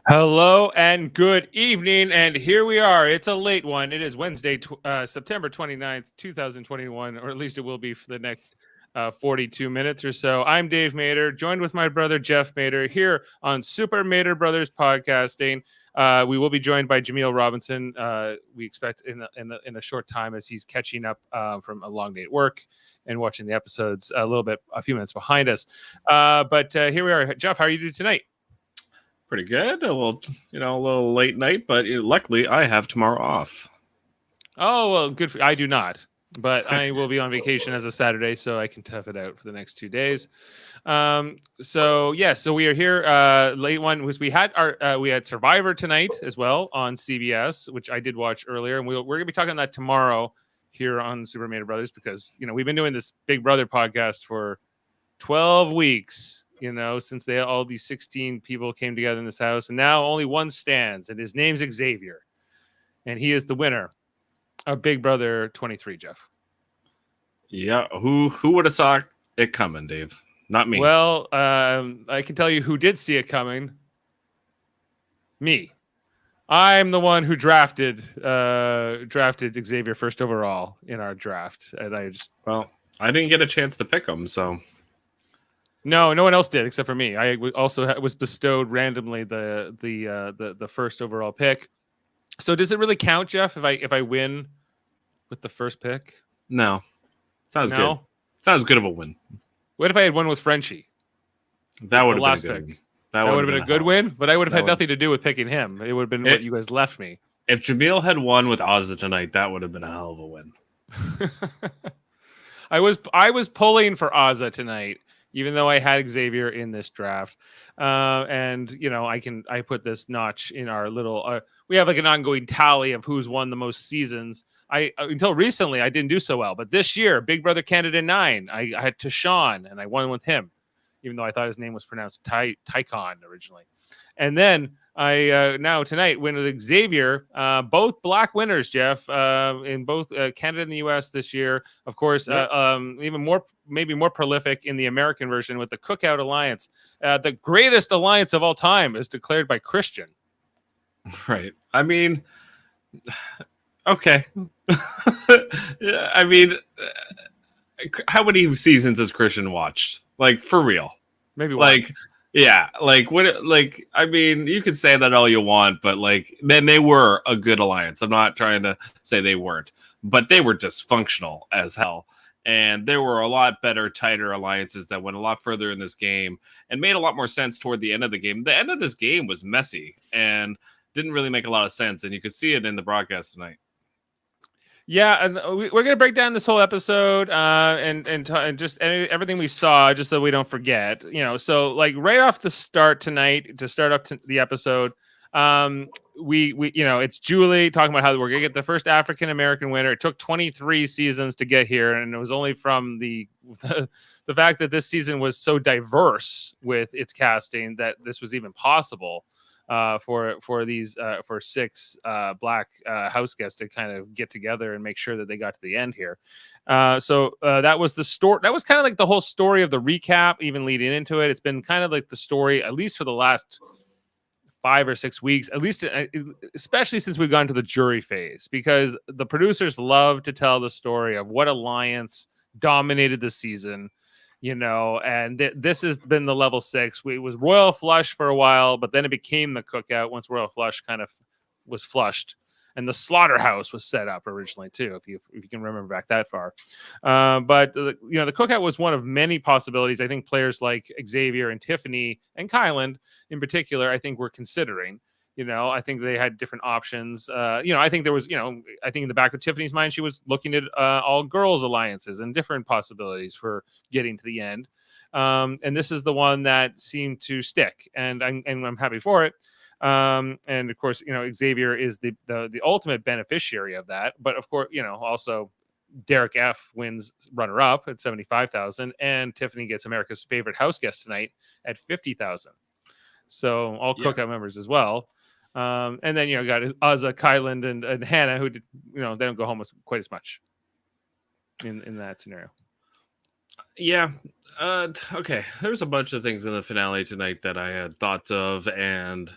Hello and good evening, and here we are. It's a late one. It is Wednesday, September 29th, 2021, or at least it will be for the next 42 minutes or so. I'm Dave Mader, joined with my brother Jeff Mader here on Super Mader Brothers Podcasting. We will be joined by Jaemeel Robinson. We expect in a short time as he's catching up from a long day at work and watching the episodes a few minutes behind us. But here we are. Jeff, how are you doing tonight? Pretty good. A little late night, but luckily I have tomorrow off. Oh, well, good. I do not, but I will be on vacation as of Saturday, so I can tough it out for the next 2 days. So we are here. Late one was we had Survivor tonight as well on CBS, which I did watch earlier, and we're going to be talking about that tomorrow here on Super Mader Brothers because we've been doing this Big Brother podcast for 12 weeks. Since all these 16 people came together in this house, and now only one stands, and his name's Xavier, and he is the winner of Big Brother 23. Jeff. Yeah, who would have saw it coming, Dave? Not me. Well, I can tell you who did see it coming. Me. I'm the one who drafted Xavier first overall in our draft, and I didn't get a chance to pick him, so. No one else did except for me. I also was bestowed randomly the first overall pick. So does it really count, Jeff, if I win with the first pick? No. Sounds good. Sounds good of a win. What if I had won with Frenchie? That would have been a good win. That would have been a good win, but I would have had nothing to do with picking him. It would have been what you guys left me. If Jaemeel had won with Ozza tonight, that would have been a hell of a win. I was pulling for Ozza tonight, even though I had Xavier in this draft. And I put this notch in our little, we have like an ongoing tally of who's won the most seasons. Until recently, I didn't do so well, but this year, Big Brother Canada 9, I had Tashawn and I won with him, even though I thought his name was pronounced Tycon originally. And then I now tonight win with Xavier, both black winners, Jeff, in both Canada and the U.S. this year. Of course, even more, maybe more prolific in the American version with the Cookout Alliance. The greatest alliance of all time is declared by Christian. Right. I mean, okay. I mean, how many seasons has Christian watched? Like, for real? Maybe one. Yeah, I mean, you could say that all you want, but then they were a good alliance. I'm not trying to say they weren't, but they were dysfunctional as hell. And there were a lot better, tighter alliances that went a lot further in this game and made a lot more sense toward the end of the game. The end of this game was messy and didn't really make a lot of sense. And you could see it in the broadcast tonight. Yeah, and we're going to break down this whole episode and just everything we saw, just so we don't forget. So right off the start tonight, to start up the episode, we it's Julie talking about how we're going to get the first African American winner. It took 23 seasons to get here, and it was only from the fact that this season was so diverse with its casting that this was even possible. For six black house guests to kind of get together and make sure that they got to the end here. So that was the story. That was kind of like the whole story of the recap, even leading into it. It's been kind of like the story, at least for the last 5 or 6 weeks, at least, especially since we've gone to the jury phase, because the producers love to tell the story of what alliance dominated the season. And this has been the level 6. It was Royal Flush for a while, but then it became the Cookout once Royal Flush kind of was flushed, and the Slaughterhouse was set up originally too, if you can remember back that far. But the Cookout was one of many possibilities. I think players like Xavier and Tiffany and Kyland in particular, I think, were considering. I think they had different options. I think there was, I think in the back of Tiffany's mind, she was looking at all girls alliances and different possibilities for getting to the end. And this is the one that seemed to stick, and I'm happy for it. And of course, Xavier is the ultimate beneficiary of that. But of course, also Derek F wins runner up at 75,000, and Tiffany gets America's favorite house guest tonight at 50,000. So all Cookout members as well. And then got Ozza, Kyland, and Hannah, who did, they don't go home with quite as much in that scenario. Yeah. Okay. There's a bunch of things in the finale tonight that I had thoughts of, and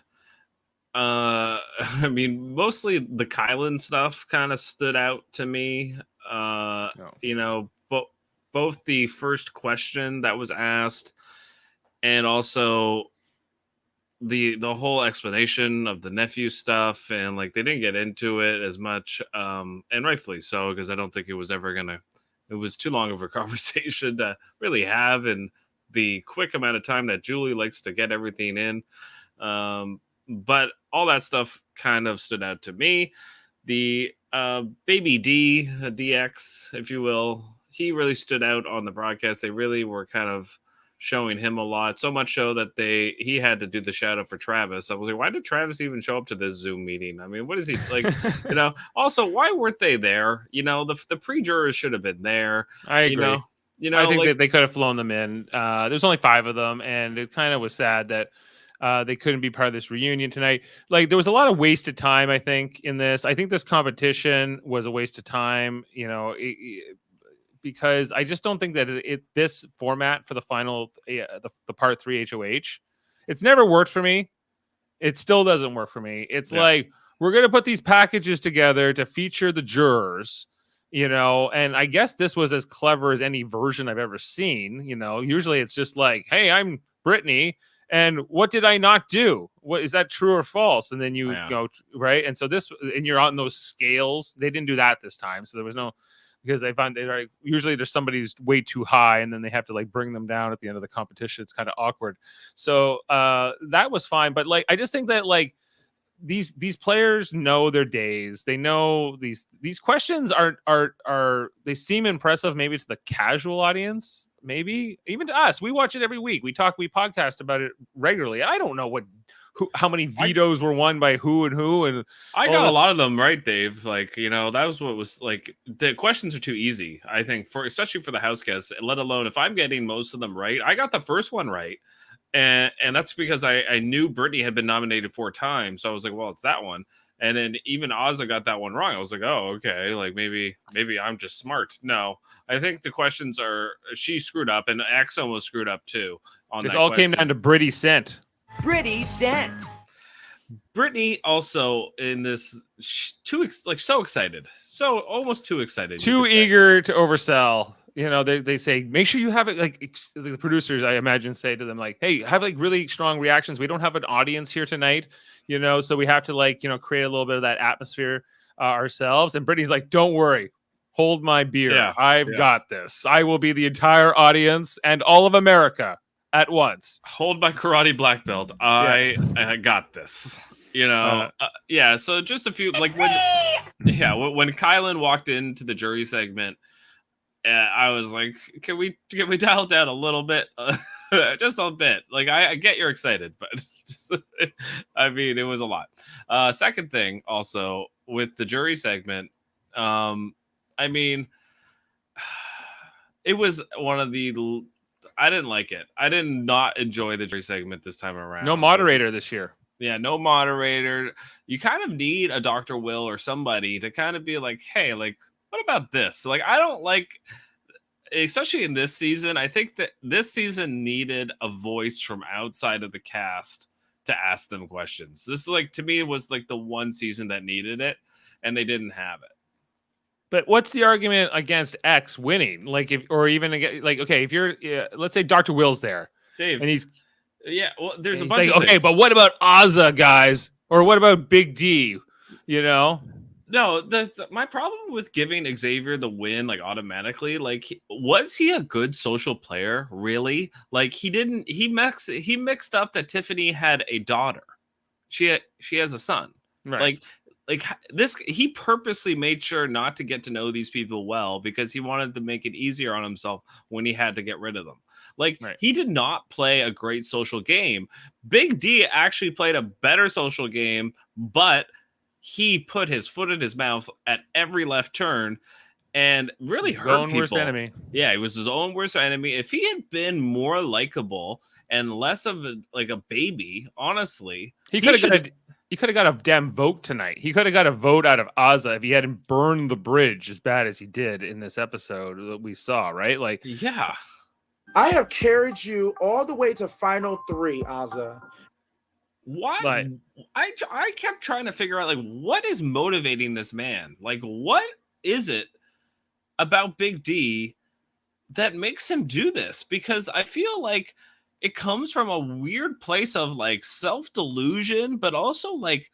I mean, mostly the Kylan stuff kind of stood out to me. No. You know, both the first question that was asked and also the whole explanation of the nephew stuff, and like they didn't get into it as much, and rightfully so, because I don't think it was ever gonna. It was too long of a conversation to really have in the quick amount of time that Julie likes to get everything in. But all that stuff kind of stood out to me. The baby DX, if you will, he really stood out on the broadcast. They really were kind of showing him a lot, so much so that he had to do the shout out for Travis. I was like, why did Travis even show up to this Zoom meeting? I mean, what is he like? Also, why weren't they there? The pre-jurors should have been there. I agree. I think like, that they could have flown them in. There's only 5 of them, and it kind of was sad that they couldn't be part of this reunion tonight. Like, there was a lot of wasted time, I think, in this. I think this competition was a waste of time, because I just don't think that this format for the final, the part 3 HOH, it's never worked for me. It still doesn't work for me. It's like, we're going to put these packages together to feature the jurors, and I guess this was as clever as any version I've ever seen. Usually it's just like, hey, I'm Brittany, and what did I not do? What is that, true or false? And then you go right. And so and you're on those scales. They didn't do that this time, so there was no, because I find usually there's somebody who's way too high, and then they have to like bring them down at the end of the competition. It's kind of awkward. So that was fine, but like I just think that like these players know their days. They know these questions are they seem impressive maybe to the casual audience, maybe even to us. We watch it every week. We podcast about it regularly. I don't know how many vetoes were won by who, and I got a lot of them right, Dave. Like, that was what was like, the questions are too easy, I think, especially for the house guests, let alone if I'm getting most of them right. I got the first one right. And that's because I knew Brittany had been nominated 4 times. So I was like, well, it's that one. And then even Ozza got that one wrong. I was like, oh, okay. Like maybe I'm just smart. No, I think the questions she screwed up, and X almost screwed up too. This all came down to Brittany Scent. Brittany also in this so excited, so almost too excited, too eager to oversell. They say, make sure you have it, like the producers, I imagine, say to them like, hey, have like really strong reactions. We don't have an audience here tonight, so we have to like, create a little bit of that atmosphere ourselves. And Brittany's like, don't worry, hold my beer. Yeah, I've got this. I will be the entire audience and all of America at once. Hold my karate black belt. I got this. So just a few, like when Kylan walked into the jury segment, I was like, can we dial it down a little bit? Just a bit. Like, I get you're excited, but I mean, it was a lot. Second thing also with the jury segment, I mean, it was one of the, I didn't like it. I did not enjoy the jury segment this time around. No moderator this year. Yeah, no moderator. You kind of need a Dr. Will or somebody to kind of be like, hey, like, what about this? Like, I don't like, especially in this season, I think that this season needed a voice from outside of the cast to ask them questions. This, like, to me, was like the one season that needed it, and they didn't have it. But what's the argument against X winning? Like, if you're, let's say Dr. Will's there, Dave, and he's, well, there's a bunch of okay, things. but what about Ozza, guys? Or what about Big D? No, my problem with giving Xavier the win, like, automatically, like, was he a good social player, really? Like, he mixed up that Tiffany had a daughter. She has a son. Right. Like this, he purposely made sure not to get to know these people well because he wanted to make it easier on himself when he had to get rid of them. Like, He did not play a great social game. Big D actually played a better social game, but he put his foot in his mouth at every left turn and really hurt people. His own worst enemy. Yeah, he was his own worst enemy. If he had been more likable and less of a baby, honestly, he could have got a damn vote tonight. He could have got a vote out of Ozza if he hadn't burned the bridge as bad as he did in this episode that we saw, right? Like, I have carried you all the way to final 3, Ozza. Why? But I kept trying to figure out like what is motivating this man? Like what is it about Big D that makes him do this? Because I feel like it comes from a weird place of like self-delusion, but also like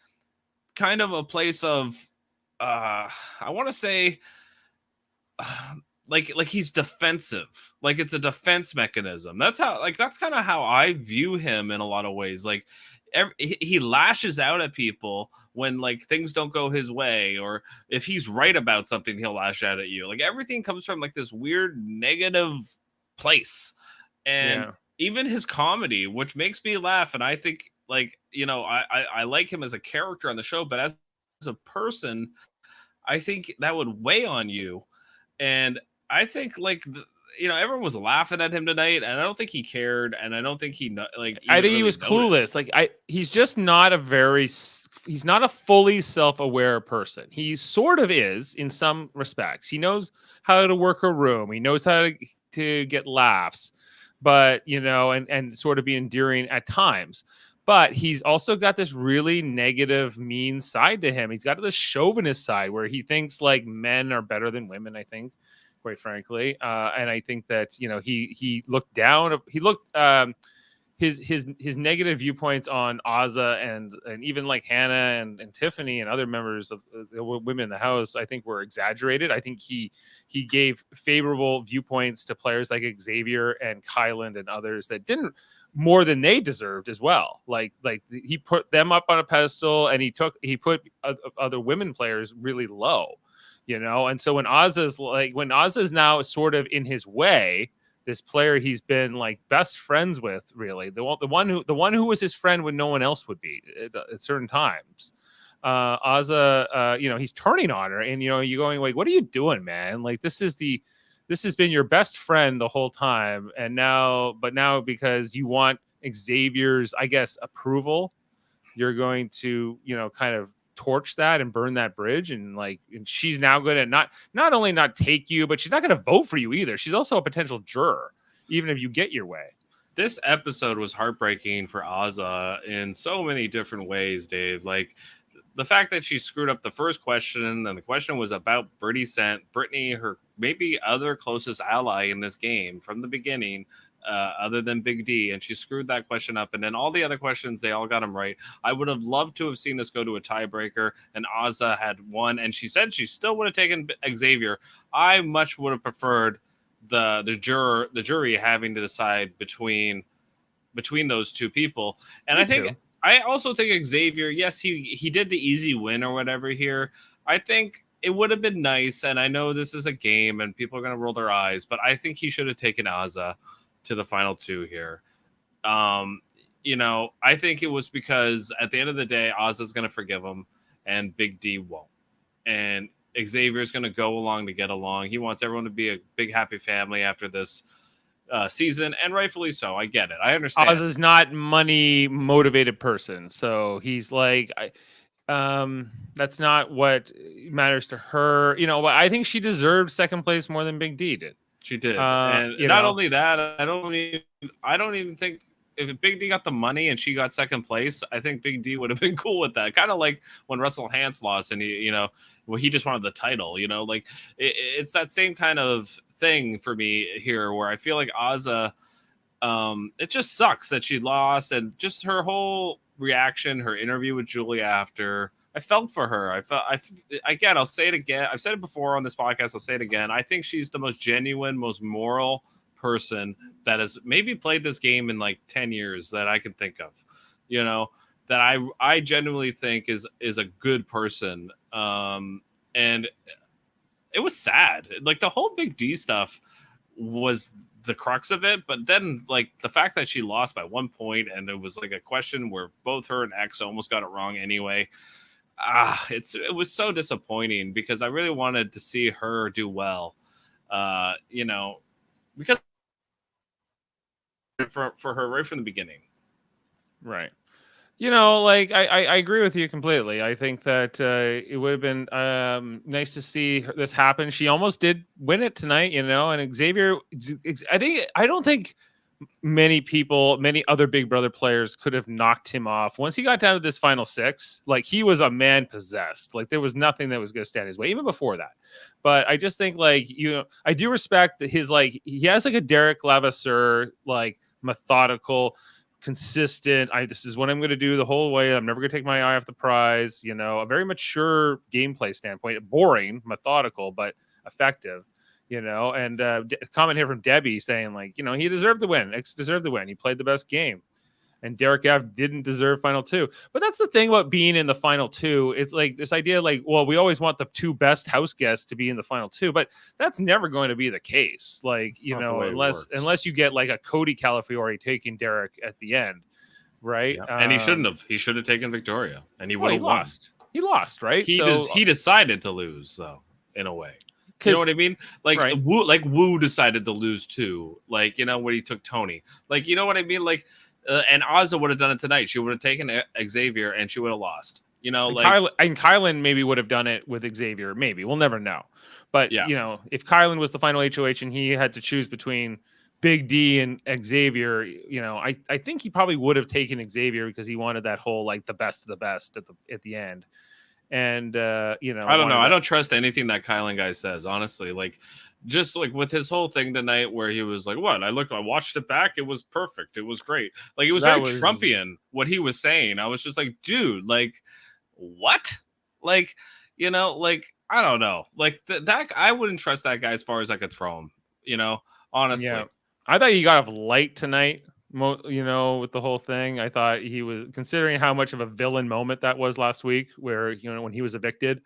kind of a place of I want to say like he's defensive, like it's a defense mechanism. That's how, like that's kind of how I view him in a lot of ways. Like he lashes out at people when like things don't go his way, or if he's right about something he'll lash out at you. Like everything comes from like this weird negative place. And yeah, even his comedy, which makes me laugh, and I think like I like him as a character on the show, but as a person I think that would weigh on you. And I think like everyone was laughing at him tonight, and I don't think he cared, and I don't think he like I even think he really was noticed. clueless. Like he's just not he's not a fully self-aware person. He sort of is in some respects. He knows how to work a room. He knows how to get laughs, but and sort of be endearing at times. But he's also got this really negative, mean side to him. He's got this chauvinist side where he thinks like men are better than women, I think, quite frankly. And I think that, he looked down, he looked, his negative viewpoints on Ozza and even like Hannah and Tiffany and other members of the women in the house, I think were exaggerated. I think he gave favorable viewpoints to players like Xavier and Kyland and others that didn't, more than they deserved as well. Like he put them up on a pedestal, and he put other women players really low, And so when Ozza's now sort of in his way, this player he's been like best friends with, really the one who was his friend when no one else would be at certain times. Ozza, he's turning on her, and you're going like, what are you doing, man? Like this has been your best friend the whole time, and now because you want Xavier's, I guess, approval, you're going to kind of torch that and burn that bridge, and she's now going to not only not take you, but she's not going to vote for you either. She's also a potential juror, even if you get your way. This episode was heartbreaking for Ozza in so many different ways, Dave. Like the fact that she screwed up the first question, and the question was about Brittany, her maybe other closest ally in this game from the beginning, other than Big D, and she screwed that question up. And then all the other questions, they all got them right. I would have loved to have seen this go to a tiebreaker, and Ozza had won, and she said she still would have taken Xavier. I much would have preferred the jury having to decide between those two people. And I also think Xavier, yes, he did the easy win or whatever here. I think it would have been nice, and I know this is a game and people are going to roll their eyes, but I think he should have taken Ozza to the final two here. I think it was because at the end of the day, Ozza's going to forgive him and Big D won't. And Xavier's going to go along to get along. He wants everyone to be a big, happy family after this season, and rightfully so. I get it. I understand. Ozza's not money motivated person, so he's like, that's not what matters to her. But I think she deserved second place more than Big D did. She did, and not only that, I don't even think if Big D got the money and she got second place, I think Big D would have been cool with that. Kind of like when Russell Hantz lost, and he just wanted the title. Like it's that same kind of thing for me here, where I feel like Ozza, it just sucks that she lost, and just her whole reaction, her interview with Julia after. I felt for her. Again, I'll say it again. I've said it before on this podcast. I'll say it again. I think she's the most genuine, most moral person that has maybe played this game in like 10 years that I can think of, that I genuinely think is a good person. And it was sad. Like the whole Big D stuff was the crux of it. But then like the fact that she lost by 1 point, and it was like a question where both her and X almost got it wrong anyway. It was so disappointing because I really wanted to see her do well, because for her right from the beginning. Right. I agree with you completely. I think that it would have been nice to see this happen. She almost did win it tonight, and Xavier, I don't think many people, many other Big Brother players could have knocked him off. Once he got down to this final 6, like he was a man possessed. Like there was nothing that was going to stand his way, even before that. But I just think like, I do respect that his, like, he has like a Derek Levasseur, like methodical, consistent. This is what I'm going to do the whole way. I'm never going to take my eye off the prize. A very mature gameplay standpoint, boring, methodical, but effective. And comment here from Debbie saying like, he deserved the win. X deserved the win. He played the best game, and Derek F didn't deserve final 2. But that's the thing about being in the final 2. It's like this idea, like, well, we always want the 2 best house guests to be in the final 2, but that's never going to be the case. Like, unless you get like a Cody Calafiore taking Derek at the end, right? Yeah. And he shouldn't have. He should have taken Victoria, and he would have lost. He lost, right? He decided to lose, though, in a way. You know what I mean? Like, right. Wu decided to lose too. Like, when he took Tony. Like, you know what I mean? Like, and Ozza would have done it tonight. She would have taken Xavier, and she would have lost. And Kylan maybe would have done it with Xavier. Maybe we'll never know. But if Kylan was the final HOH and he had to choose between Big D and Xavier, I think he probably would have taken Xavier because he wanted that whole like the best of the best at the end. And I don't know. I don't trust anything that Kylan guy says, honestly. Like, just like with his whole thing tonight, where he was like, "What? I watched it back. It was perfect. It was great." Like, it was very Trumpian what he was saying. I was just like, dude, like, what? Like, like, I don't know. Like that, I wouldn't trust that guy as far as I could throw him. Honestly, yeah. I thought he got off light tonight. With the whole thing, I thought he was, considering how much of a villain moment that was last week, where when he was evicted,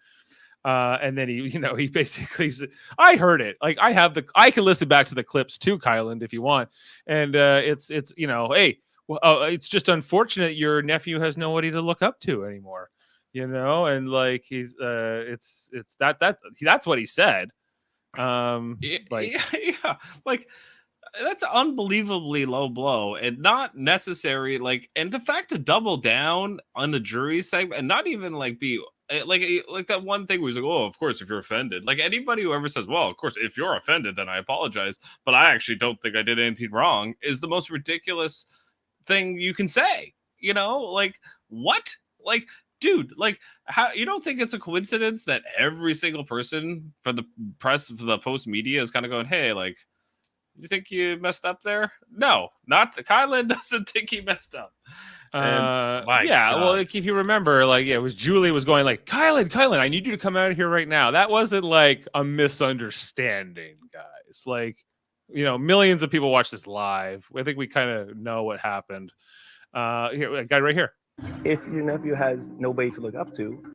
and then he basically, I heard it. Like I can listen back to the clips too, Kylan, if you want, and it's hey, well, it's just unfortunate your nephew has nobody to look up to anymore, and like he's it's that's what he said, like. That's unbelievably low blow and not necessary. Like, and the fact to double down on the jury segment and not even like be like that one thing was like, oh, of course, if you're offended, like anybody who ever says, well, of course, if you're offended, then I apologize, but I actually don't think I did anything wrong, is the most ridiculous thing you can say. Like, what? Like, dude, like, how you don't think it's a coincidence that every single person from the press, for the post media is kind of going, hey, like, you think you messed up there? No, not Kylan doesn't think he messed up. Well, like, if you remember, like, it was Julie was going like, Kylan, I need you to come out of here right now. That wasn't like a misunderstanding, guys. Like, millions of people watch this live. I think we kind of know what happened. Here, a guy right here. If your nephew has nobody to look up to.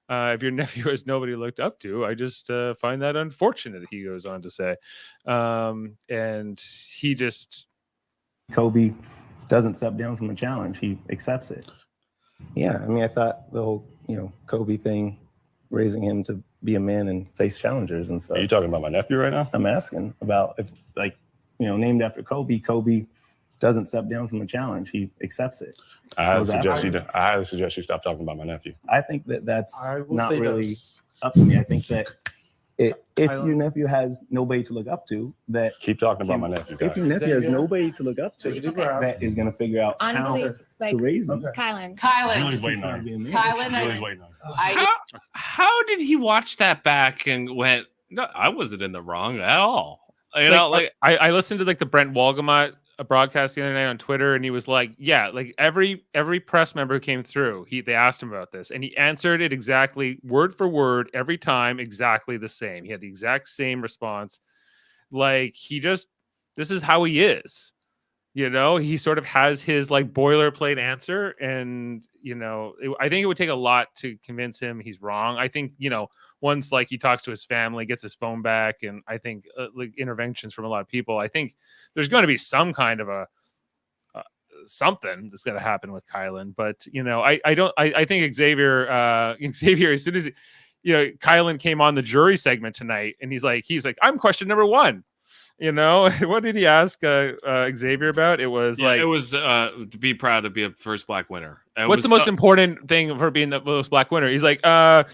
If your nephew has nobody looked up to, I just find that unfortunate, he goes on to say. And he just... Kobe doesn't step down from a challenge. He accepts it. Yeah, I mean, I thought the whole, Kobe thing, raising him to be a man and face challengers and stuff. Are you talking about my nephew right now? I'm asking about if, like, named after Kobe, Kobe doesn't step down from a challenge. He accepts it. I highly suggest you stop talking about my nephew. I think that's not really up to me. I think that if your nephew has nobody to look up to, that keep talking about my nephew. If your nephew has nobody to look up to, that is going to figure out how to raise him. Kylan. Julie's waiting on him. Kylan. Waiting on him. How did he watch that back and went, no, I wasn't in the wrong at all. I listened to like the Brent Walgamot broadcast the other night on Twitter, and he was like, yeah, like every press member who came through, they asked him about this, and he answered it exactly word for word every time, exactly the same. He had the exact same response. Like, this is how he is. He sort of has his like boilerplate answer, and I think it would take a lot to convince him he's wrong. I think once like he talks to his family, gets his phone back, and I think like interventions from a lot of people, I think there's going to be some kind of a something that's going to happen with Kylan. But I think Xavier as soon as Kylan came on the jury segment tonight, and he's like I'm question number 1. What did he ask Xavier about? It was to be proud to be a first black winner. What's the most important thing for being the most black winner? He's like, to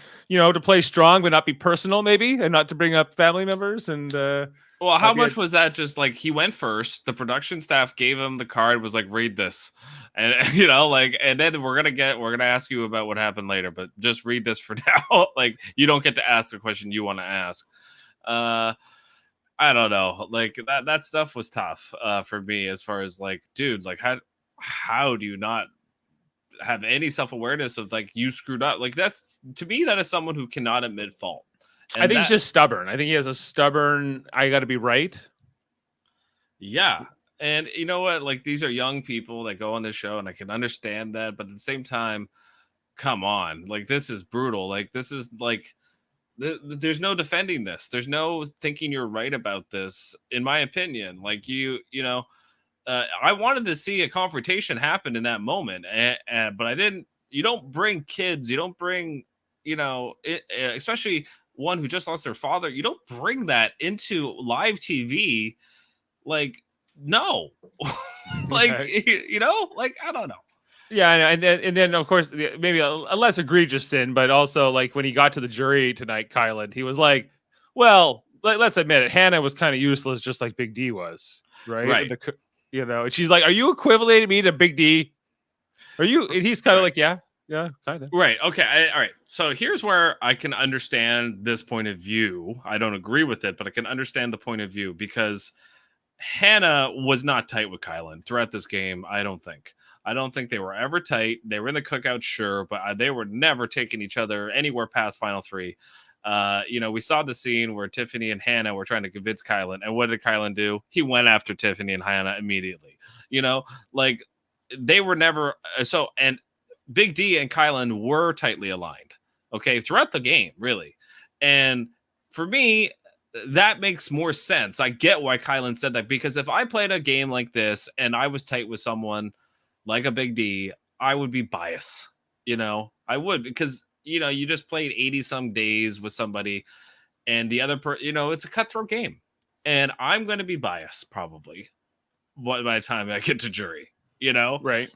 play strong but not be personal, maybe, and not to bring up family members. And well, how much was that? Just like he went first, the production staff gave him the card, was like, read this, and and then we're gonna ask you about what happened later, but just read this for now. Like, you don't get to ask the question you want to ask. I don't know, like that stuff was tough for me, as far as like, dude, like how do you not have any self-awareness of like you screwed up? Like, that's, to me, that is someone who cannot admit fault. And I think he's just stubborn. I think he has a stubborn, I got to be right. Yeah. And you know what? Like, these are young people that go on this show, and I can understand that. But at the same time, come on. Like, this is brutal. Like, this is like, there's no defending this. There's no thinking you're right about this, in my opinion. Like, I wanted to see a confrontation happen in that moment, but I didn't. You don't bring kids. You don't bring, especially one who just lost their father. You don't bring that into live TV. Like, no, like, like, I don't know. Yeah, and then of course maybe a less egregious sin, but also like when he got to the jury tonight, Kylan, he was like, well, let's admit it, Hannah was kind of useless, just like Big D was, right? Right. And she's like, are you equating me to Big D? Are you? And he's kind of like, yeah, kind of. Right. Okay. All right. So here's where I can understand this point of view. I don't agree with it, but I can understand the point of view, because Hannah was not tight with Kylan throughout this game. I don't think they were ever tight. They were in the cookout, sure, but they were never taking each other anywhere past final three. We saw the scene where Tiffany and Hannah were trying to convince Kylan, and what did Kylan do? He went after Tiffany and Hannah immediately. Like, they were never so. And Big D and Kylan were tightly aligned, okay, throughout the game, really. And for me, that makes more sense. I get why Kylan said that, because if I played a game like this and I was tight with someone like a Big D, I would be biased. I would, because you just played 80 some days with somebody, and the other it's a cutthroat game, and I'm going to be biased probably by the time I get to jury, Right.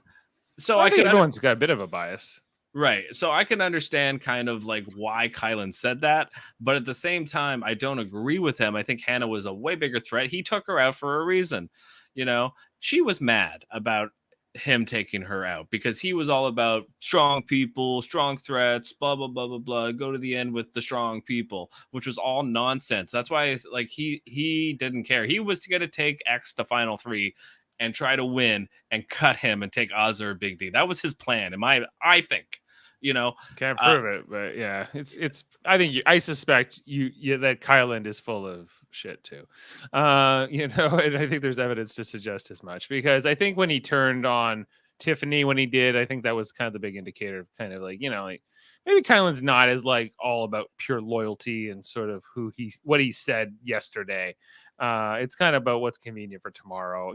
So I think everyone's got a bit of a bias. Right. So I can understand kind of like why Kylan said that, but at the same time, I don't agree with him. I think Hannah was a way bigger threat. He took her out for a reason. She was mad about him taking her out because he was all about strong people, strong threats, blah, blah, blah, blah, blah. Go to the end with the strong people, which was all nonsense. That's why it's like he didn't care. He was going to take X to final three and try to win and cut him and take Oz or Big D. That was his plan. I think, can't prove it, but yeah, it's. I suspect that Kylan is full of shit too, and I think there's evidence to suggest as much, because I think when he turned on Tiffany when he did, I think that was kind of the big indicator of kind of like, like maybe Kylan's not as like all about pure loyalty and sort of what he said yesterday. It's kind of about what's convenient for tomorrow.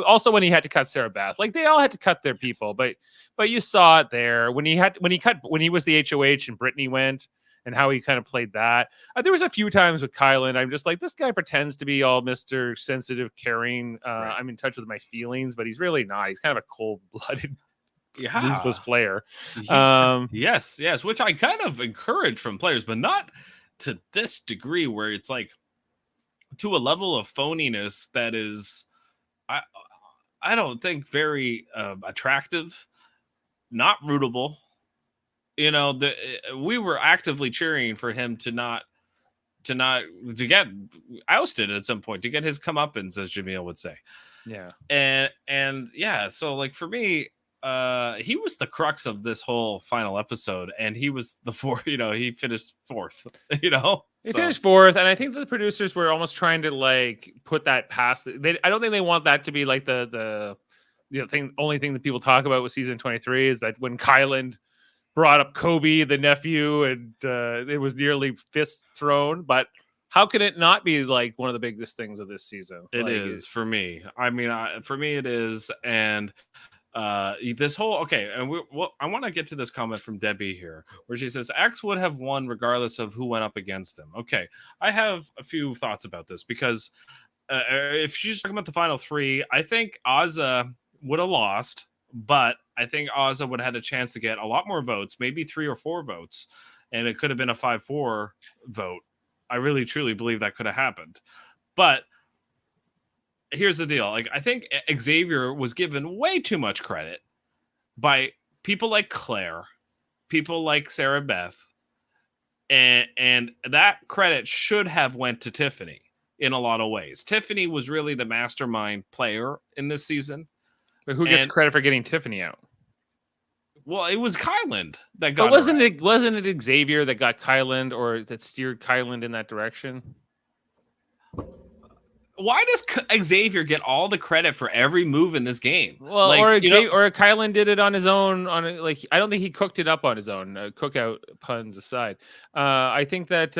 Also when he had to cut Sarah Beth, like they all had to cut their people, but you saw it there when he was the HOH and Brittany went, and how he kind of played that. There was a few times with Kylan, I'm just like, this guy pretends to be all Mr. sensitive, caring. Right. I'm in touch with my feelings, but he's really not. He's kind of a cold-blooded, ruthless player. Yes, which I kind of encourage from players, but not to this degree where it's like to a level of phoniness that is, I don't think very attractive, not rootable. We were actively cheering for him to get ousted at some point, to get his comeuppance, as Jaemeel would say. Yeah. And yeah, so like for me, he was the crux of this whole final episode, and he was the fourth, he finished fourth, He finished fourth, and I think the producers were almost trying to like put that past. I don't think they want that to be like the only thing that people talk about with season 23 is that when Kylan brought up Kobe, the nephew, and it was nearly fists thrown. But how can it not be like one of the biggest things of this season? It is for me. I mean, for me, it is. And this whole and I want to get to this comment from Debbie here, where she says X would have won regardless of who went up against him. Okay, I have a few thoughts about this, because if she's talking about the final three, I think Azza would have lost, But I think Ozza would have had a chance to get a lot more votes, maybe 3 or 4 votes, and it could have been a 5-4 vote. I really, truly believe that could have happened. But here's the deal. Like, I think Xavier was given way too much credit by people like Claire, people like Sarah Beth, and that credit should have went to Tiffany in a lot of ways. Tiffany was really the mastermind player in this season. But who gets credit for getting Tiffany out? Well, it was Kyland that got. But wasn't it Xavier that got Kyland or that steered Kyland in that direction? Why does Xavier get all the credit for every move in this game? Well, like, or Kylan did it on his own. I don't think he cooked it up on his own. Cookout puns aside, I think that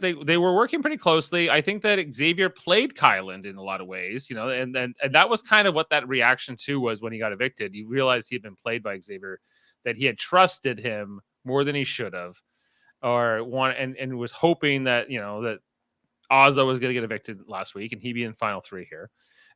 they were working pretty closely. I think that Xavier played Kylan in a lot of ways, and that was kind of what that reaction to was when he got evicted. He realized he had been played by Xavier, that he had trusted him more than he should have, and was hoping that that Ozzo was going to get evicted last week and he'd be in final 3 here.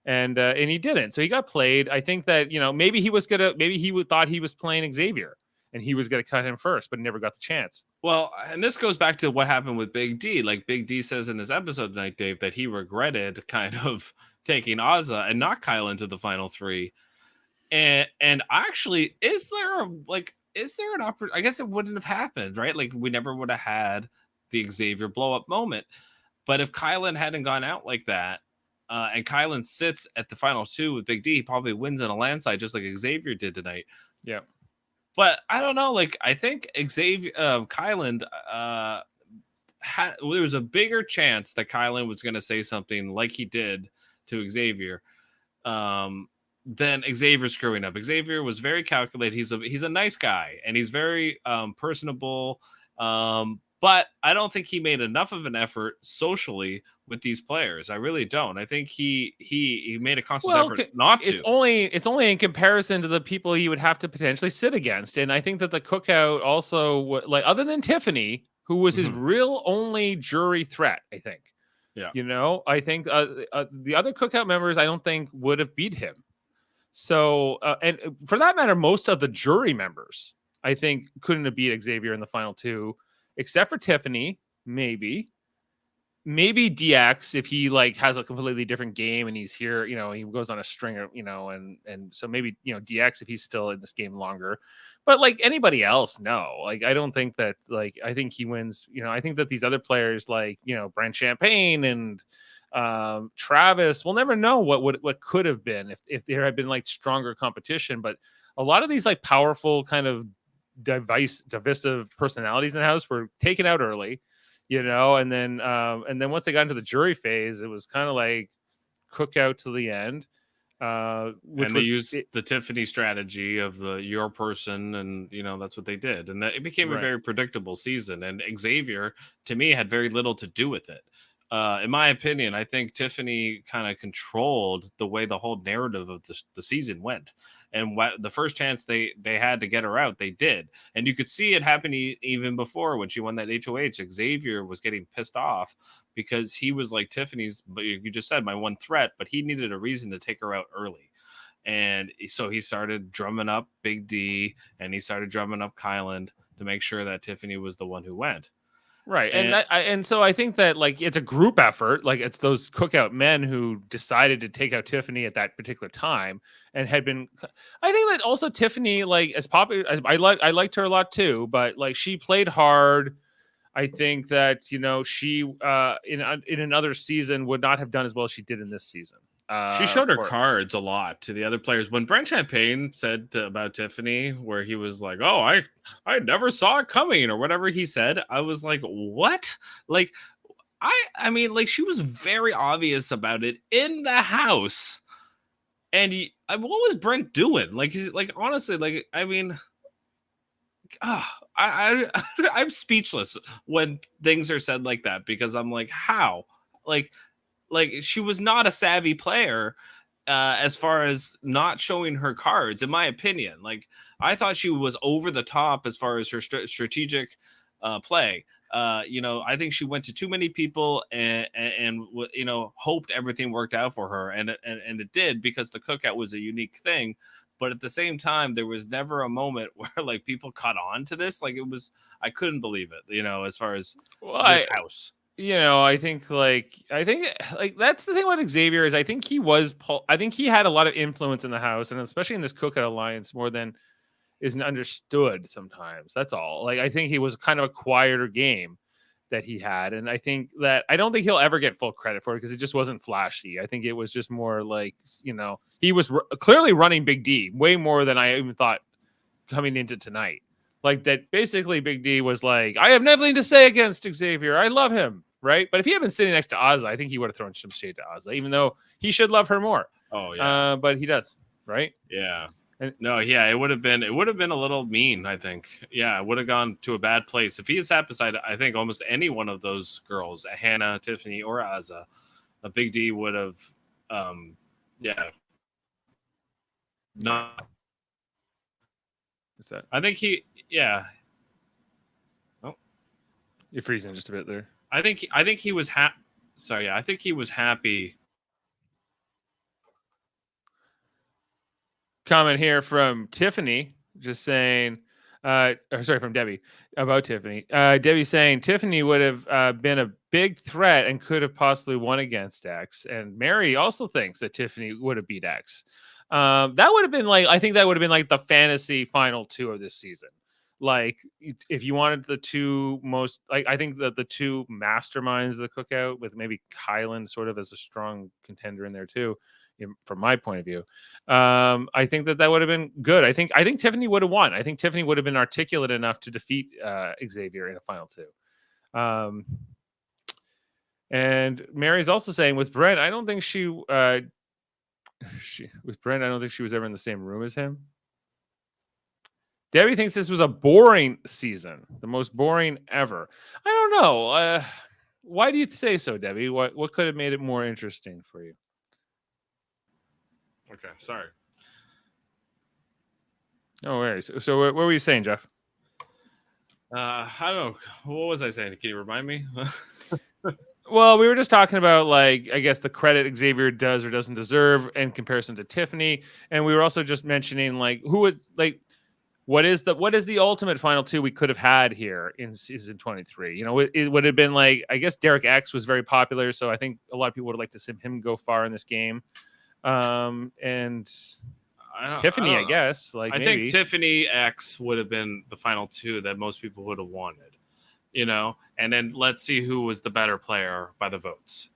And he didn't. So he got played. I think that, maybe he thought he was playing Xavier and he was going to cut him first, but never got the chance. Well, and this goes back to what happened with Big D. Like Big D says in this episode tonight, Dave, that he regretted kind of taking Ozza and not Kyle into the final 3. And actually, is there an opportunity? I guess it wouldn't have happened, right? Like we never would have had the Xavier blow up moment. But if Kylan hadn't gone out like that, and Kylan sits at the final 2 with Big D, he probably wins in a landslide just like Xavier did tonight. Yeah. But I don't know. Like, I think Kylan, there was a bigger chance that Kylan was going to say something like he did to Xavier than Xavier screwing up. Xavier was very calculated. He's a nice guy, and he's very personable. But I don't think he made enough of an effort socially with these players. I really don't. I think he made a conscious effort not to. It's only in comparison to the people he would have to potentially sit against. And I think that the Cookout also, like, other than Tiffany, who was his real only jury threat, I think. Yeah. I think the other Cookout members, I don't think would have beat him. So, and for that matter, most of the jury members, I think, couldn't have beat Xavier in the final 2. Except for Tiffany, maybe DX if he has a completely different game and he's here, he goes on a stringer, and so maybe DX if he's still in this game longer. But anybody else, no. I don't think that I think he wins. I think that these other players Brent Champagne and Travis, we'll never know what could have been if there had been stronger competition. But a lot of these powerful kind of divisive personalities in the house were taken out early, and then once they got into the jury phase, it was kind of Cookout to the end. Which they used the Tiffany strategy of your person, and that's what they did, and it became a very predictable season. And Xavier, to me, had very little to do with it. In my opinion, I think Tiffany kind of controlled the way the whole narrative of the season went. And the first chance they had to get her out, they did. And you could see it happen even before when she won that HOH. Xavier was getting pissed off because he was like Tiffany's, but you just said, my one threat, but he needed a reason to take her out early. And so he started drumming up Big D and he started drumming up Kyland to make sure that Tiffany was the one who went. Right. And so I think that it's a group effort. It's those Cookout men who decided to take out Tiffany at that particular time and had been, I think that also Tiffany, as popular as I liked her a lot too, but she played hard. I think that, she in another season would not have done as well as she did in this season. She showed her cards a lot to the other players. When Brent Champagne said about Tiffany, where he was like, "Oh, I never saw it coming," or whatever he said, I was like, "What?" I mean, she was very obvious about it in the house. And what was Brent doing? Honestly, I mean, I'm speechless when things are said like that, because I'm like, how? She was not a savvy player as far as not showing her cards, in my opinion. I thought she was over the top as far as her strategic play. I think she went to too many people and hoped everything worked out for her, and it did, because the Cookout was a unique thing. But at the same time, there was never a moment where like people caught on to this. Like it was, I couldn't believe it, as far as this house. I think like that's the thing about Xavier is I think he had a lot of influence in the house, and especially in this Cookout alliance more than isn't understood sometimes. That's all. Like I think he was kind of a quieter game that he had, and I don't think he'll ever get full credit for it because it just wasn't flashy. I think it was just more like he was clearly running Big D way more than I even thought coming into tonight. Like that, basically, Big D was like, I have nothing to say against Xavier. I love him, right? But if he had been sitting next to Ozza, I think he would have thrown some shade to Ozza, even though he should love her more. Oh yeah, but he does, right? Yeah. It would have been a little mean. I think, it would have gone to a bad place if he had sat beside. I think almost any one of those girls, Hannah, Tiffany, or Ozza, a Big D would have, not. What's that? I think Oh, you're freezing just a bit there. I think he was happy. Sorry, I think he was happy. Comment here from Tiffany, just saying, from Debbie about Tiffany. Debbie saying Tiffany would have been a big threat and could have possibly won against X. And Mary also thinks that Tiffany would have beat X. That would have been I think that would have been like the fantasy final two of this season. Like if you wanted the two most, I think that the two masterminds of the Cookout with maybe Kylan sort of as a strong contender in there too, from my point of view. I think that would have been good. I think Tiffany would have won. I think Tiffany would have been articulate enough to defeat Xavier in a final two. And Mary's also saying with Brent, I don't think she was ever in the same room as him. Debbie thinks this was a boring season, the most boring ever. I don't know. Why do you say so, Debbie? What could have made it more interesting for you? Okay, sorry. No worries. So what were you saying, Jeff? I don't know. What was I saying? Can you remind me? Well, we were just talking about I guess the credit Xavier does or doesn't deserve in comparison to Tiffany, and we were also just mentioning who would what is the ultimate final two we could have had here in season 23? It would have been I guess Derek X was very popular, so I think a lot of people would like to see him go far in this game. And Tiffany, I guess. I think Tiffany X would have been the final two that most people would have wanted, and then let's see who was the better player by the votes.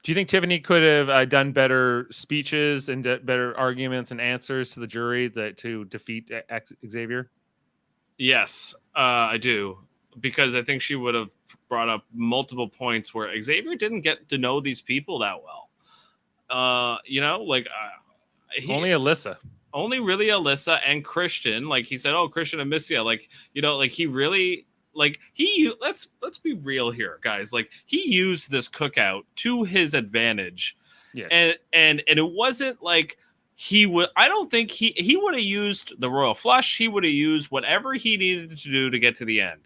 Do you think Tiffany could have done better speeches and better arguments and answers to the jury to defeat Xavier? Yes, I do. Because I think she would have brought up multiple points where Xavier didn't get to know these people that well. Only Alyssa. Only really Alyssa and Christian. He said, "Oh, Christian, I miss you." He really let's be real here, guys. He used this Cookout to his advantage. Yes. And it wasn't he would. I don't think he would have used the Royal Flush. He would have used whatever he needed to do to get to the end.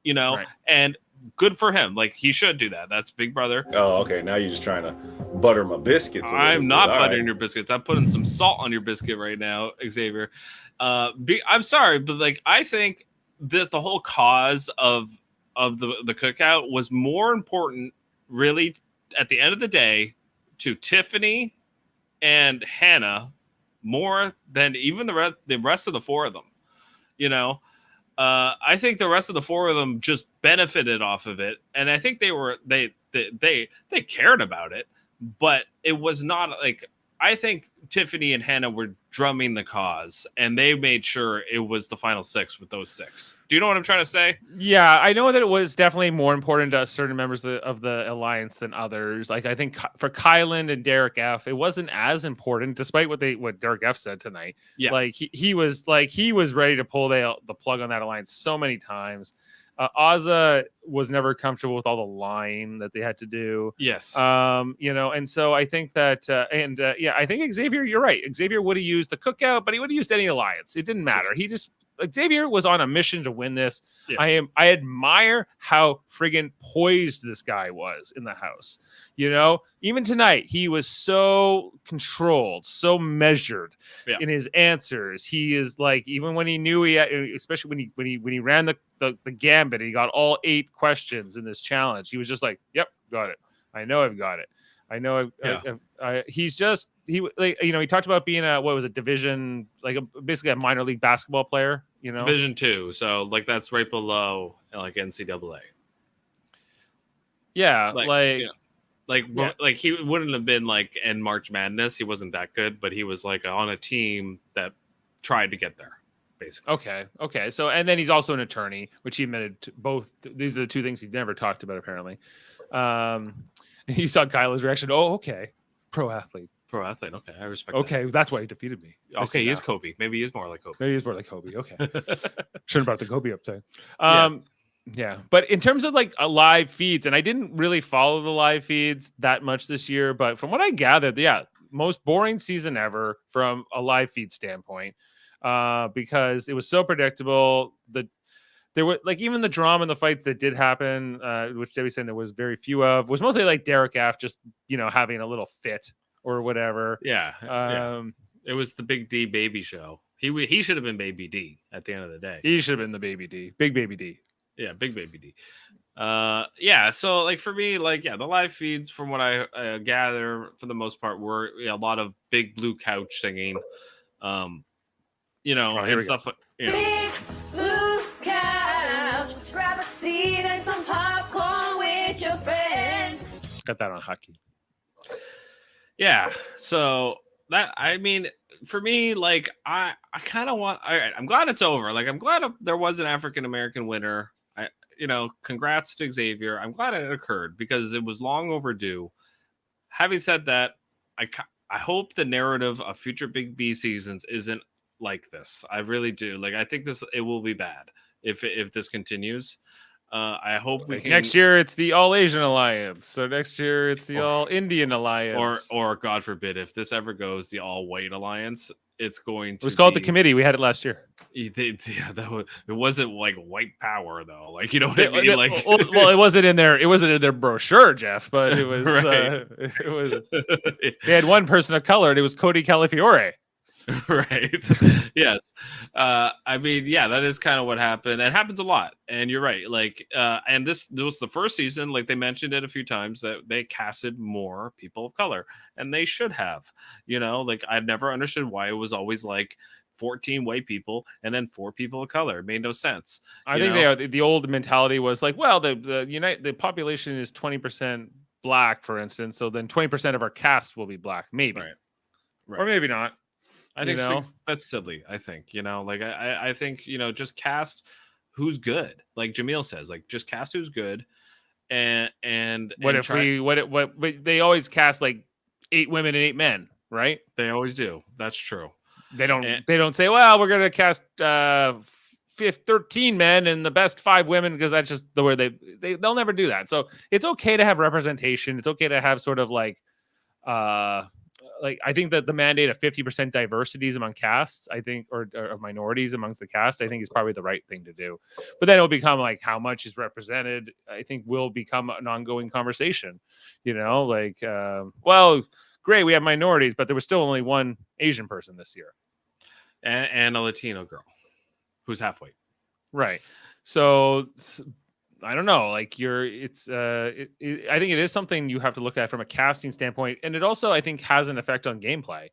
Right. And good for him. He should do that. That's Big Brother. Oh, okay. Now you're just trying to butter my biscuits. I'm not buttering your biscuits. I'm putting some salt on your biscuit right now, Xavier. I'm sorry, but I think that the whole cause of the Cookout was more important, really, at the end of the day, to Tiffany and Hannah more than even the rest of the four of them. I think the rest of the four of them just benefited off of it, and I think they cared about it, but it was not I think Tiffany and Hannah were drumming the cause, and they made sure it was the final six with those six. Do you know what I'm trying to say? Yeah, I know that it was definitely more important to certain members of the alliance than others. I think for Kylan and Derek F, it wasn't as important, despite what Derek F said tonight. Yeah, he was ready to pull the plug on that alliance so many times. Ozza was never comfortable with all the lying that they had to do. Yes. And so I think that, I think Xavier, you're right. Xavier would have used the Cookout, but he would have used any alliance. It didn't matter. He just Xavier was on a mission to win this. Yes. I admire how friggin' poised this guy was in the house. You know, even tonight, he was so controlled, so measured in his answers. He is like, even when he knew he had, especially when he ran the gambit, he got all 8 questions in this challenge. He was just like, yep, got it. I know I've got it. I know he's just, he talked about being a division, like basically a minor league basketball player, you know, Division 2. So like that's right below like NCAA. Yeah. Like he wouldn't have been like in March Madness. He wasn't that good, but he was like on a team that tried to get there, basically. Okay. So, and then he's also an attorney, which he admitted to both. These are the 2 things he never talked about, apparently. You saw Kyla's reaction. Oh, okay. Pro athlete. Okay, I respect Okay, that's why he defeated me. Okay, he is Kobe. Maybe he is more like Kobe. Maybe he's more like Kobe. Okay. Shouldn't have brought the Kobe up today. Yes. Yeah. But in terms of like live feeds, and I didn't really follow the live feeds that much this year, but from what I gathered, most boring season ever from a live feed standpoint, because it was so predictable. There were like even the drama and the fights that did happen, which Debbie's saying there was very few of, was mostly like Derek F. just, having a little fit or whatever. Yeah. It was the Big D baby show. He should have been Baby D at the end of the day. He should have been the Baby D. Big Baby D. Yeah, Big Baby D. Yeah, so like for me, like, the live feeds from what I gather for the most part were a lot of big blue couch singing. And stuff like, Big blue couch, grab a seat and some popcorn with your friends. Got that on hockey. Yeah, so that, I mean, for me, like, I kind of want, all right, I'm glad it's over. Like, I'm glad there was an African-American winner. Congrats to Xavier. I'm glad it occurred because it was long overdue. Having said that, I hope the narrative of future Big B seasons isn't like this. I really do. Like, I think it will be bad if this continues. I hope next year it's the All Asian Alliance. So next year it's the All Indian Alliance. Or God forbid, if this ever goes the All White Alliance, it's going to. It was called the committee. We had it last year. It wasn't like white power though. Like, you know what I mean? Like, well, it wasn't in their brochure, Jeff. But it was. Right. It was. They had one person of color, and it was Cody Calafiore. Right. Yes. I mean, yeah, that is kind of what happened. It happens a lot. And you're right. Like, and this was the first season, like they mentioned it a few times, that they casted more people of color, and they should have. Like, I've never understood why it was always like 14 white people and then 4 people of color. It made no sense. I think the old mentality was like, well, the population is 20% black, for instance, so then 20% of our cast will be black, maybe. Right. Or maybe not. I think that's silly. I think, like, I think, just cast who's good. Like Jaemeel says, like, just cast who's good. And they always cast like 8 women and 8 men, right? They always do. That's true. They don't say, well, we're going to cast 13 men and the best 5 women, because that's just the way they'll never do that. So it's okay to have representation. It's okay to have sort of like I think that the mandate of 50% diversities among casts, I think, or minorities amongst the cast, I think is probably the right thing to do. But then it'll become like how much is represented, I think will become an ongoing conversation, well, great, we have minorities, but there was still only one Asian person this year. And a Latino girl who's half white. Right. So I don't know, like I think it is something you have to look at from a casting standpoint. And it also, I think, has an effect on gameplay,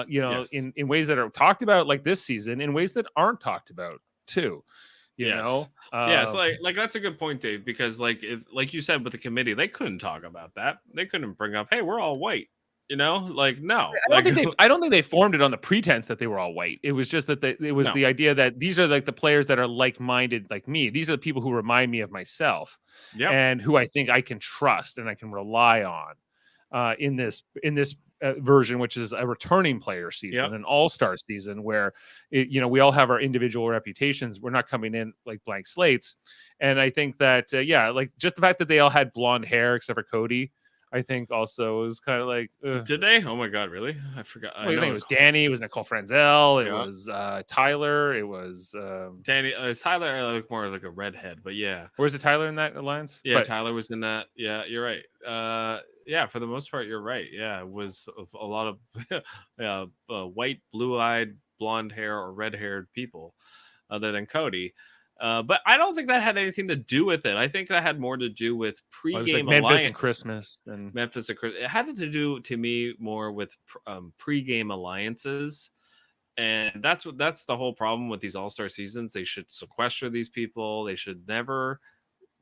yes. in ways that are talked about like this season, in ways that aren't talked about too, so like that's a good point, Dave, because like you said with the committee, they couldn't talk about that. They couldn't bring up, hey, we're all white. Like, no. I don't think they formed it on the pretense that they were all white. It was just that the idea that these are like the players that are like-minded like me. These are the people who remind me of myself, and who I think I can trust and I can rely on in this version, which is a returning player season, an all-star season where we all have our individual reputations. We're not coming in like blank slates. And I think that like just the fact that they all had blonde hair except for Cody, I think also was kind of like, ugh. Did they? Oh my god, really? I forgot. I think it was Danny, it was Nicole Franzel, it Yeah. was Tyler, it was Danny. Tyler. I look more like a redhead, but yeah. where's the Tyler in that alliance? Yeah, But Tyler was in that. Yeah, you're right. Yeah, for the most part, you're right. Yeah, it was a lot of white, blue-eyed, blonde hair or red-haired people, other than Cody. But I don't think that had anything to do with it. I think that had more to do with it was pre-game like Memphis alliance. and Christmas and Memphis and Chris. It had to do to me more with pre-game alliances. And that's the whole problem with these all-star seasons. They should sequester these people. They should never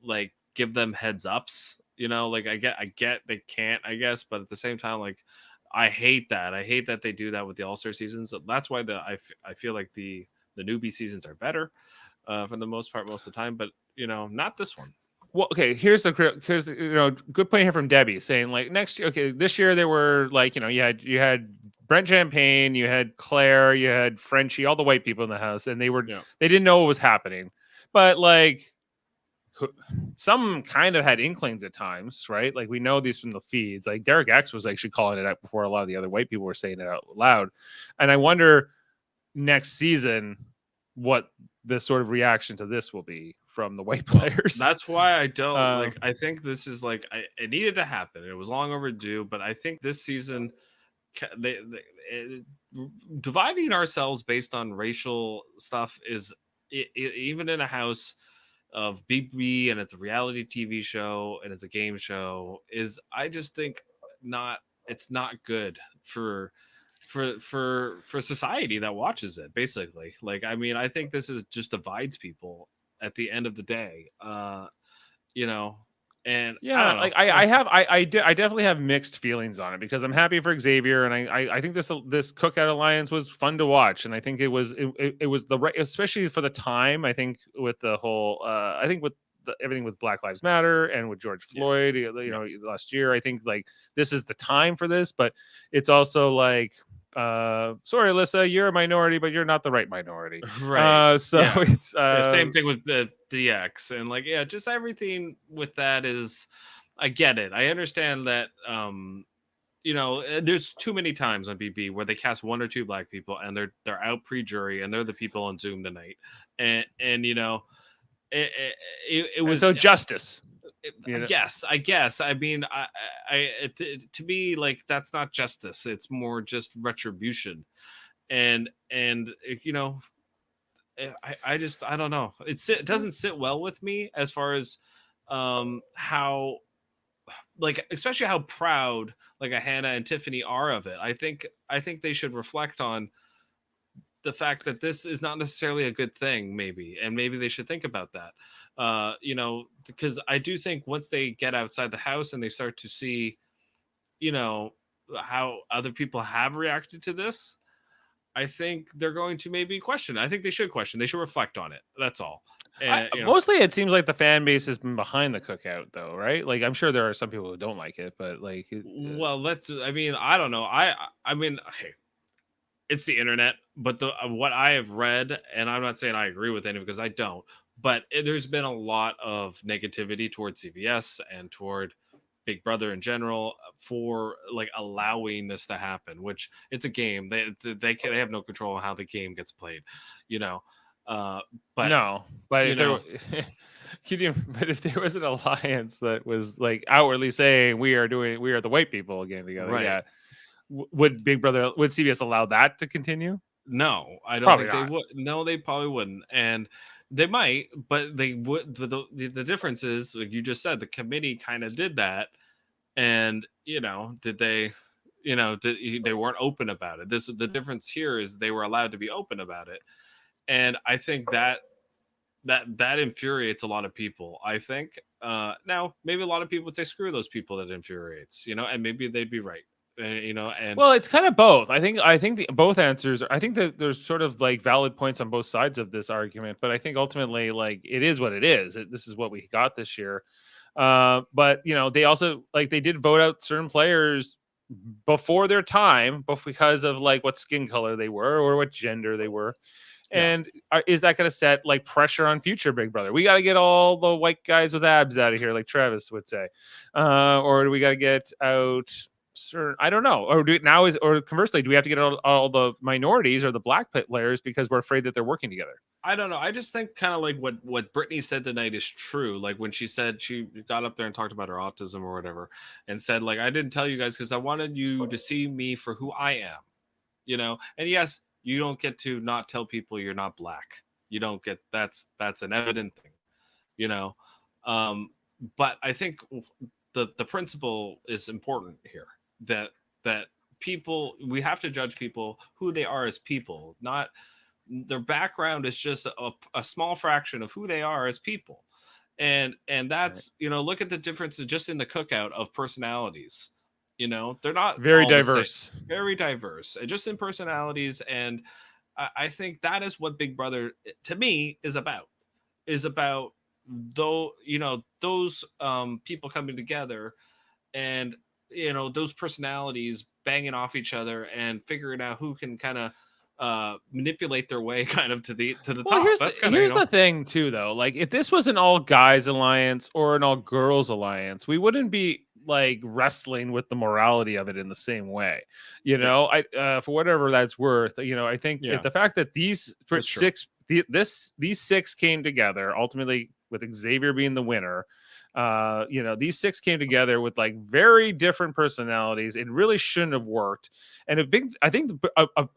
like give them heads ups. You know, like I get they can't, I guess, but at the same time, like I hate that. I hate that they do that with the all-star seasons. That's why I feel like the newbie seasons are better for the most part, most of the time. But you know, not this one. well, okay, here's good point here from Debbie saying like next year, okay, this year there were like, you had Brent Champagne, you had Claire, you had Frenchie, all the white people in the house, and they didn't know what was happening. But like some kind of had inklings at times, right? Like we know these from the feeds. Like Derek X was actually calling it out before a lot of the other white people were saying it out loud. And I wonder next season what the sort of reaction to this will be from the white players. That's why I don't I think this is like it needed to happen. It was long overdue, but I think this season dividing ourselves based on racial stuff is even in a house of BB and it's a reality TV show and it's a game show is I just think it's not good for society that watches it, basically. Like I mean, I think this is just divides people at the end of the day. And yeah, like I definitely have mixed feelings on it because I'm happy for Xavier and I think this Cookout Alliance was fun to watch and I think it was the right, especially for the time. I think with the whole I think with everything with Black Lives Matter and with George Floyd, last year, I think like this is the time for this, but it's also like sorry Alyssa, you're a minority but you're not the right minority, right? It's same thing with the DX and like just everything with that is I get it. I understand that there's too many times on BB where they cast one or two black people and they're out pre-jury and they're the people on Zoom tonight and it was so justice. I guess. I mean, to me, like that's not justice. It's more just retribution, and I don't know. It doesn't sit well with me as far as how, like, especially how proud like a Hannah and Tiffany are of it. I think they should reflect on the fact that this is not necessarily a good thing, maybe they should think about that. Because I do think once they get outside the house and they start to see, how other people have reacted to this, I think they're going to maybe question. I think they should question. They should reflect on it. That's all. And, mostly, it seems like the fan base has been behind the Cookout, though, right? Like, I'm sure there are some people who don't like it, but like, well, I mean, I don't know. I mean, hey, it's the internet, but what I have read, and I'm not saying I agree with any because I don't, but there's been a lot of negativity towards CBS and toward Big Brother in general for like allowing this to happen, which it's a game. They have no control on how the game gets played, but no, but if there was an alliance that was like outwardly saying we are the white people again together, right. Yeah. Would CBS allow that to continue? No, I don't probably think not. they would. No, they probably wouldn't. And they might, but they would. The difference is, like you just said, the committee kind of did that. And, did they, they weren't open about it. The difference here is they were allowed to be open about it. And I think that infuriates a lot of people. I think now maybe a lot of people would say, screw those people that infuriates, and maybe they'd be right. And well, it's kind of both. I think both answers. I think that there's sort of like valid points on both sides of this argument, but I think ultimately, like it is what it is. This is what we got this year. But they also they did vote out certain players before their time, but because of like what skin color they were or what gender they were, And is that going to set like pressure on future Big Brother? We got to get all the white guys with abs out of here, like Travis would say, or do we got to get out? Certain, I don't know. Or or conversely, do we have to get all the minorities or the black players because we're afraid that they're working together? I don't know. I just think kind of like what Brittany said tonight is true. Like when she said she got up there and talked about her autism or whatever, and said like I didn't tell you guys because I wanted you to see me for who I am, you know. And yes, you don't get to not tell people you're not black. You don't get that's an evident thing, you know. But I think the principle is important here that people, we have to judge people who they are as people, not their background is just a small fraction of who they are as people. And that's right. You know, look at the differences just in the cookout of personalities. You know, they're not very diverse, very diverse, and just in personalities. And I think that is what Big Brother to me is about though, you know, those people coming together and, you know, those personalities banging off each other and figuring out who can kind of manipulate their way kind of to the top. Here's Here's the thing too, though. Like if this was an all guys alliance or an all girls alliance, we wouldn't be like wrestling with the morality of it in the same way. You know, for whatever that's worth, you know, I think the fact that these six came together ultimately with Xavier being the winner. You know, these six came together with like very different personalities. It really shouldn't have worked. And I think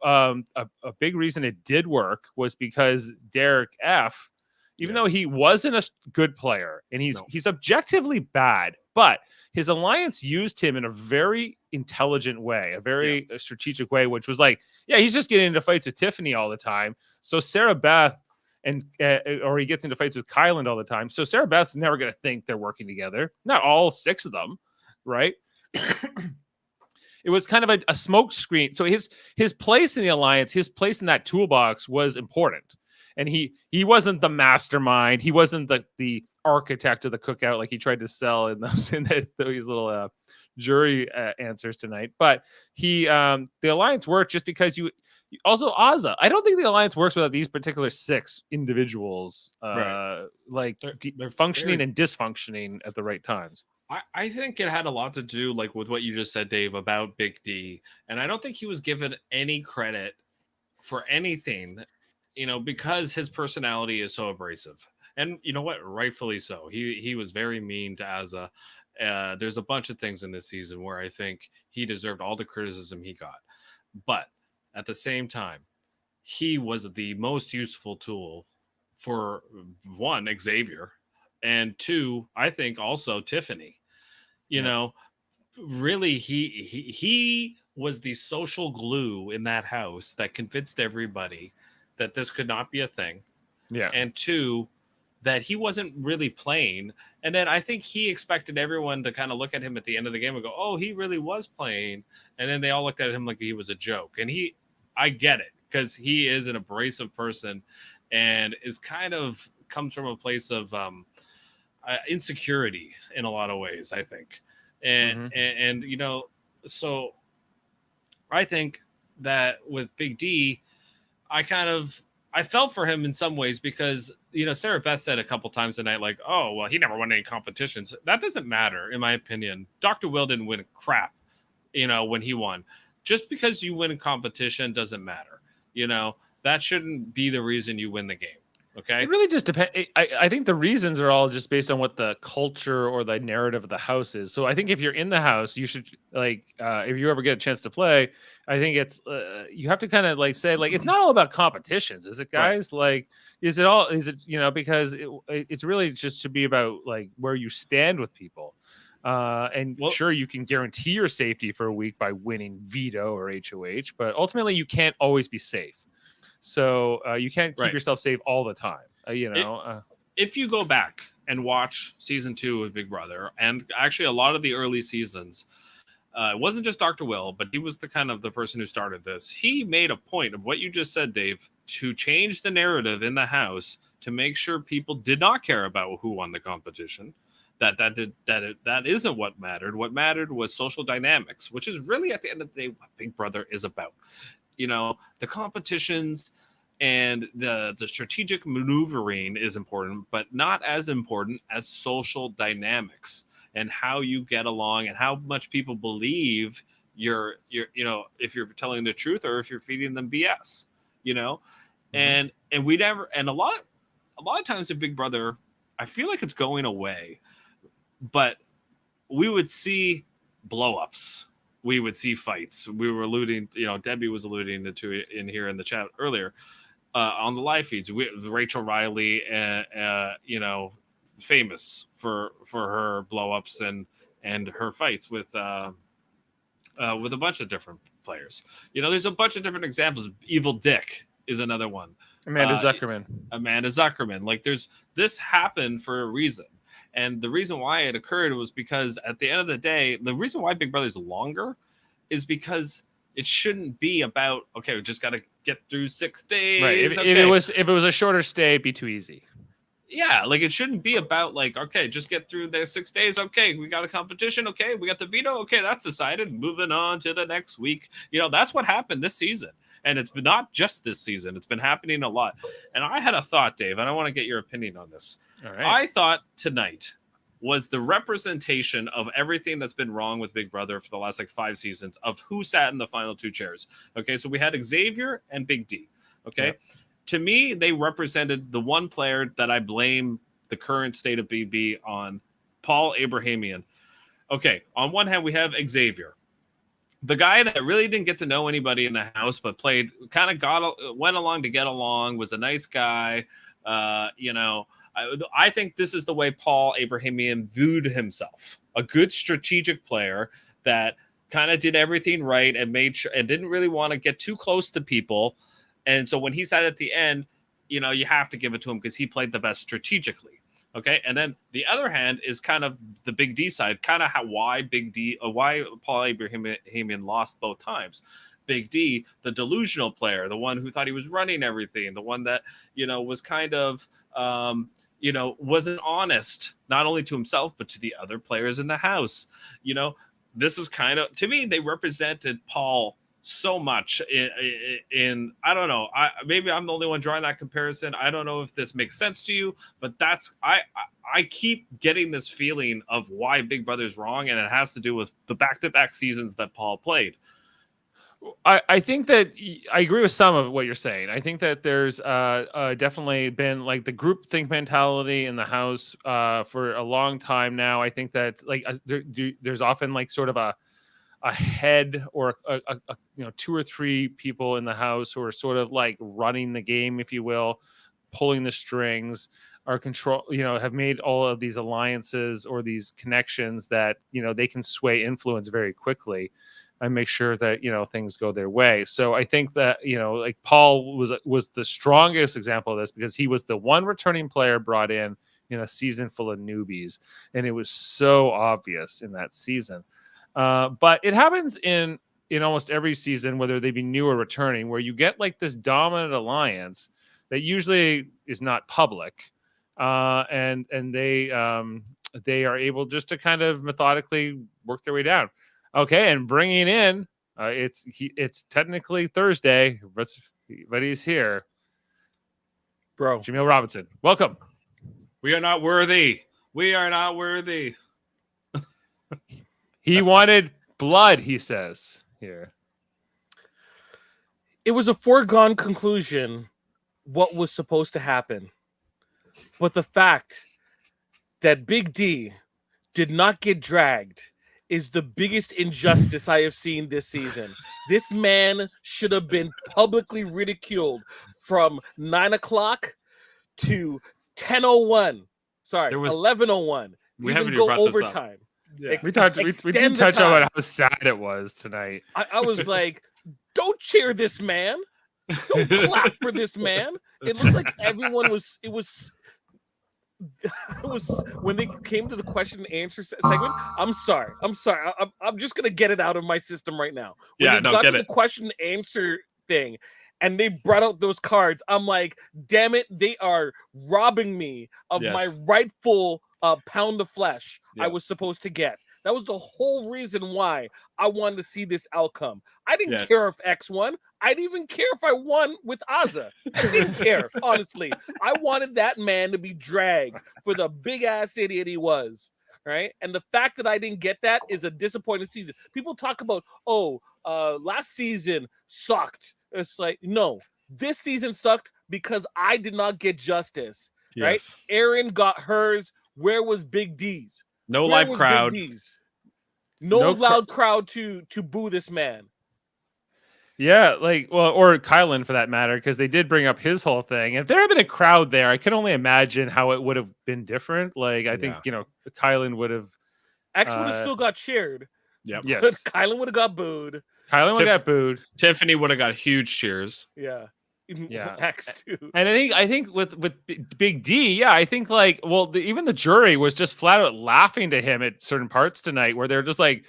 a big reason it did work was because Derek F, even though he wasn't a good player and he's objectively bad, but his alliance used him in a very intelligent way, a very strategic way, which was like, he's just getting into fights with Tiffany all the time. So Sarah Beth or he gets into fights with Kyland all the time. So Sarah Beth's never going to think they're working together. Not all six of them, right? It was kind of a smoke screen. So his place in the alliance, his place in that toolbox was important. And he wasn't the mastermind. He wasn't the architect of the cookout like he tried to sell in those these little jury answers tonight. But the alliance worked just because also Azza. I don't think the alliance works without these particular six individuals. Right. Like they're functioning and dysfunctioning at the right times. I think it had a lot to do like with what you just said, Dave, about Big D. And I don't think he was given any credit for anything, you know, because his personality is so abrasive. And you know what? Rightfully so. He was very mean to Azza. There's a bunch of things in this season where I think he deserved all the criticism he got. But at the same time, he was the most useful tool for one, Xavier, and two, I think also Tiffany. You know, really, he was the social glue in that house that convinced everybody that this could not be a thing. Yeah. And two, that he wasn't really playing. And then I think he expected everyone to kind of look at him at the end of the game and go, oh, he really was playing. And then they all looked at him like he was a joke. And I get it, because he is an abrasive person and is kind of comes from a place of insecurity in a lot of ways, I think. And you know, so I think that with Big D, I felt for him in some ways because, you know, Sarah Beth said a couple times tonight, like, oh, well, he never won any competitions. That doesn't matter, in my opinion. Dr. Will didn't win crap, you know, when he won. Just because you win a competition doesn't matter. You know, that shouldn't be the reason you win the game. Okay. It really just depends. I think the reasons are all just based on what the culture or the narrative of the house is. So I think if you're in the house, you should if you ever get a chance to play, I think it's you have to kind of like say like it's not all about competitions, is it, guys? Right. Like, is it you know, because it's really just to be about like where you stand with people. And sure, you can guarantee your safety for a week by winning veto or HOH, but ultimately you can't always be safe. So you can't keep yourself safe all the time. You know, if you go back and watch season 2 of Big Brother, and actually a lot of the early seasons, it wasn't just Dr. Will, but he was the person who started this. He made a point of what you just said, Dave, to change the narrative in the house to make sure people did not care about who won the competition. That isn't what mattered. What mattered was social dynamics, which is really at the end of the day what Big Brother is about. You know, the competitions And the strategic maneuvering is important, but not as important as social dynamics and how you get along and how much people believe you're if you're telling the truth or if you're feeding them BS, and we never, and a lot of times in Big Brother, I feel like it's going away, but we would see blow-ups, we would see fights. We were alluding, Debbie was alluding to it in here in the chat earlier, on the live feeds. Rachel Riley, famous for her blow-ups and her fights with a bunch of different players. There's a bunch of different examples. Evil Dick is another one. Amanda Zuckerman. Like, this happened for a reason. And the reason why it occurred was because at the end of the day, the reason why Big Brother is longer is because it shouldn't be about, okay, we just got to get through 6 days. Right. If it was a shorter stay, it'd be too easy. Yeah, like, it shouldn't be about, like, okay, just get through the 6 days. Okay, we got a competition. Okay, we got the veto. Okay, that's decided. Moving on to the next week. That's what happened this season. And it's not just this season. It's been happening a lot. And I had a thought, Dave, and I want to get your opinion on this. All right. I thought tonight was the representation of everything that's been wrong with Big Brother for the last 5 seasons of who sat in the final 2 chairs. Okay, so we had Xavier and Big D. Okay. Yep. To me, they represented the one player that I blame the current state of BB on, Paul Abrahamian. Okay, on one hand, we have Xavier, the guy that really didn't get to know anybody in the house, but played, went along to get along, was a nice guy. I think this is the way Paul Abrahamian viewed himself, a good strategic player that kind of did everything right and made sure and didn't really want to get too close to people. And so when he said at the end, you have to give it to him because he played the best strategically. Okay. And then the other hand is kind of the Big D side, kind of why Paul Abrahamian lost both times. Big D, the delusional player, the one who thought he was running everything, the one that, was kind of, wasn't honest, not only to himself, but to the other players in the house. This is kind of, to me, they represented Paul so much in I don't know, maybe I'm the only one drawing that comparison. I don't know if this makes sense to you, but that's I keep getting this feeling of why Big Brother's wrong, and it has to do with the back-to-back seasons that Paul played. I think that I agree with some of what you're saying. I think that there's definitely been like the group think mentality in the house for a long time now. I think that there's often like sort of a head or a 2 or 3 people in the house who are sort of like running the game, if you will, pulling the strings, are have made all of these alliances or these connections that, they can sway influence very quickly and make sure that, things go their way. So I think that, like Paul was the strongest example of this because he was the one returning player brought in a season full of newbies. And it was so obvious in that season. But it happens in almost every season, whether they be new or returning, where you get like this dominant alliance that usually is not public, and they are able just to kind of methodically work their way down. Okay, and bringing in it's technically Thursday, but he's here, bro. Jaemeel Robinson, welcome. We are not worthy. We are not worthy. He wanted blood, he says here. It was a foregone conclusion what was supposed to happen. But the fact that Big D did not get dragged is the biggest injustice I have seen this season. This man should have been publicly ridiculed from 9 o'clock to 10:01. Sorry, 11:01. We even go overtime. Yeah. We did touch on how sad it was tonight. I was like, don't cheer this man. Don't clap for this man. It looked like everyone was. It was when they came to the question and answer segment. I'm sorry. I'm just gonna get it out of my system right now. When they got to the question and answer thing, and they brought out those cards, I'm like, damn it! They are robbing me of my rightful pound of flesh I was supposed to get. That was the whole reason why I wanted to see this outcome. I didn't Yes. care if X won. I didn't even care if I won with Azza. I didn't care, honestly. I wanted that man to be dragged for the big ass idiot he was. Right. And the fact that I didn't get that is a disappointing season. People talk about, last season sucked. It's like, no, this season sucked because I did not get justice. Right? Yes. Aaron got hers. Where was Big D's? No Where live was crowd. Big D's? No loud crowd to boo this man. Yeah, like, well, or Kylan for that matter, because they did bring up his whole thing. If there had been a crowd there, I can only imagine how it would have been different. Like, I think, Kylan would have. X would have still got cheered. Yep. Yes. But Kylan would have got booed. Kylan would have got booed. Tiffany would have got huge cheers. Yeah. Yeah. X too. And I think with Big D, yeah, I think like, well, even the jury was just flat out laughing to him at certain parts tonight, where they're just like,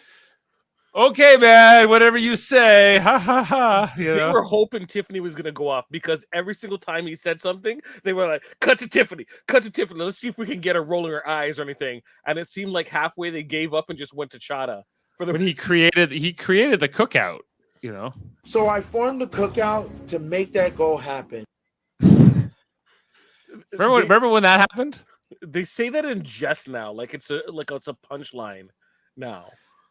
"Okay, man, whatever you say, ha ha ha." They were hoping Tiffany was gonna go off because every single time he said something, they were like, "Cut to Tiffany, cut to Tiffany. Let's see if we can get her rolling her eyes or anything." And it seemed like halfway they gave up and just went to Chada for the. When he created the cookout, you know. So I formed a cookout to make that goal happen. Remember when that happened? They say that in jest now, like it's a punchline now.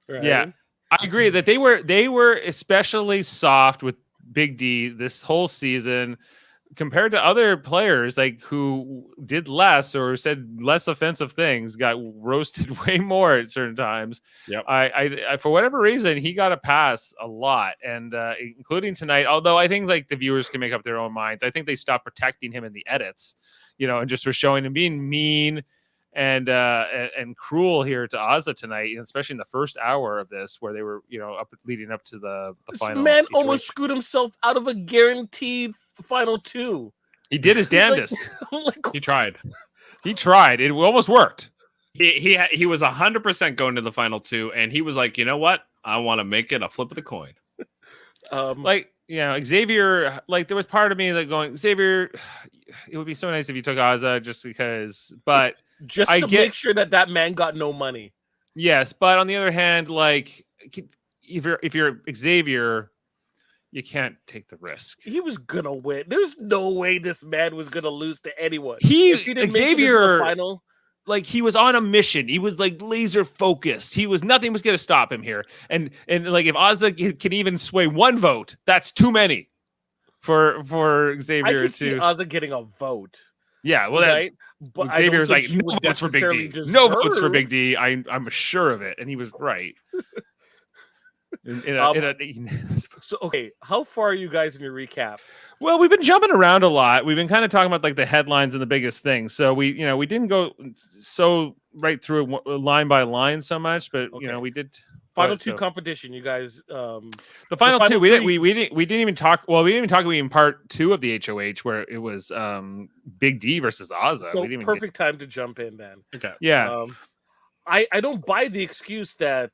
Right? Yeah, I agree that they were especially soft with Big D this whole season compared to other players like who did less or said less offensive things, got roasted way more at certain times. Yep. I for whatever reason he got a pass a lot, and including tonight. Although I think like the viewers can make up their own minds. I think they stopped protecting him in the edits, and just were showing him being mean and cruel here to Azza tonight, especially in the first hour of this, where they were leading up to the final. This man almost screwed himself out of a guaranteed final two. He did his damnedest. He tried. He tried. It almost worked. He was 100% going to the final two, and he was like, you know what? I want to make it a flip of the coin. Xavier, like there was part of me that going, Xavier, it would be so nice if you took Azza just because, but just to make sure that man got no money. Yes, but on the other hand, like if you're Xavier, you can't take the risk. He was gonna win. There's no way this man was gonna lose to anyone. Xavier, final, like he was on a mission. He was like laser focused. Nothing was gonna stop him here. And like if Azza can even sway one vote, that's too many for Xavier. I could see Azza getting a vote. Yeah, well, right. But Xavier's like no votes for Big D. No votes for Big D. I'm sure of it, and he was right. So okay, how far are you guys in your recap? Well, we've been jumping around a lot. We've been kind of talking about like the headlines and the biggest things. So we didn't go so right through line by line so much, but we did. Final two competition, you guys. The final two, we didn't even talk. Well, we didn't even talk about in part 2 of the HOH where it was Big D versus Azza. So perfect time to jump in then. Okay. Yeah. I don't buy the excuse that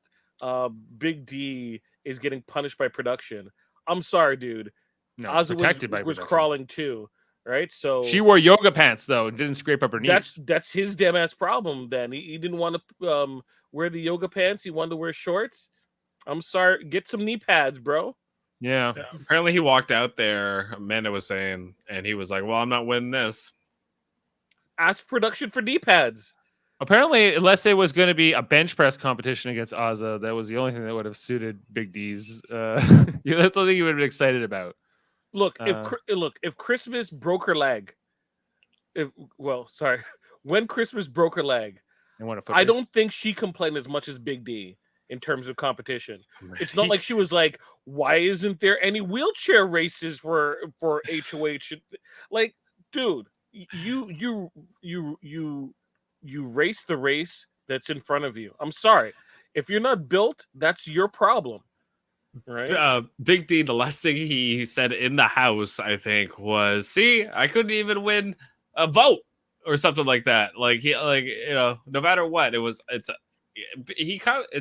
Big D is getting punished by production. I'm sorry, dude. No, Azza was crawling too, right? So she wore yoga pants though and didn't scrape up her knees. That's his damn ass problem. Then he didn't want to wear the yoga pants. He wanted to wear shorts. I'm sorry. Get some knee pads, bro. Yeah. Apparently he walked out there. Amanda was saying, and he was like, "Well, I'm not winning this." Ask production for knee pads. Apparently, unless it was going to be a bench press competition against Azza, that was the only thing that would have suited Big D's. That's the thing you would have been excited about. Look, if Christmas broke her leg, when Christmas broke her leg, I don't think she complained as much as Big D in terms of competition. It's not like she was like, "Why isn't there any wheelchair races for HOH?" Like, dude, you race the race that's in front of you. I'm sorry. If you're not built, that's your problem. Right? Big D, the last thing he said in the house, I think, was, "See, I couldn't even win a vote," or something like that. Like no matter what, it's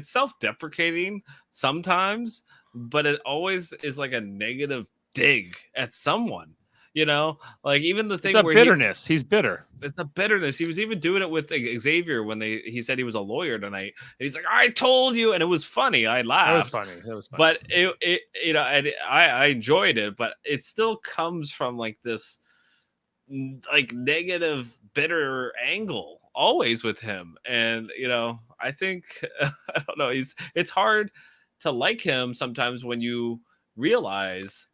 self-deprecating sometimes, but it always is like a negative dig at someone. You know, like even the thing It's a where bitterness. He's bitter. it's a bitterness. He was even doing it with Xavier when he said he was a lawyer tonight, and he's like, "I told you," and it was funny. I laughed. That was funny. But it you know, and I enjoyed it, but it still comes from like this like negative, bitter angle always with him, and you know, I think I don't know. It's hard to like him sometimes when you realize.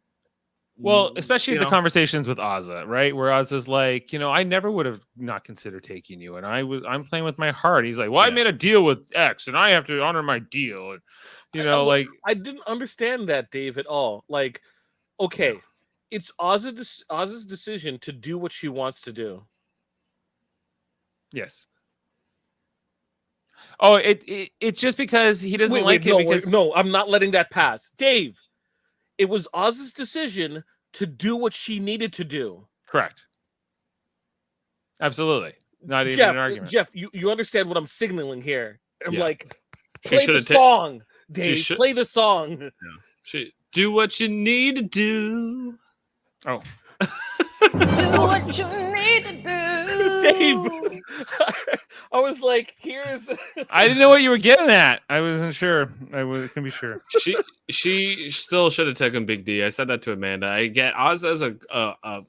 Well, especially you the know, conversations with Ozza, right? Where Ozza's like, I never would have not considered taking you, and I'm playing with my heart. He's like, well, I Yeah. made a deal with X, and I have to honor my deal. And, like I didn't understand that, Dave, at all. Like, okay, it's Ozza's decision to do what she wants to do. yes. Oh, it's just because he doesn't like it. Because no, I'm not letting that pass, Dave. It was Oz's decision to do what she needed to do. Correct. Absolutely. Not even Jeff, an argument. Jeff, you understand what I'm signaling here. I'm Yeah. like, She play the should've song, Dave. should- Play the song. Do what you need to do. Oh, Do what you need to do. Dave. I was like, here's I didn't know what you were getting at. I wasn't sure. I can be sure. She still should have taken Big D. I said that to Amanda. I get Ozza's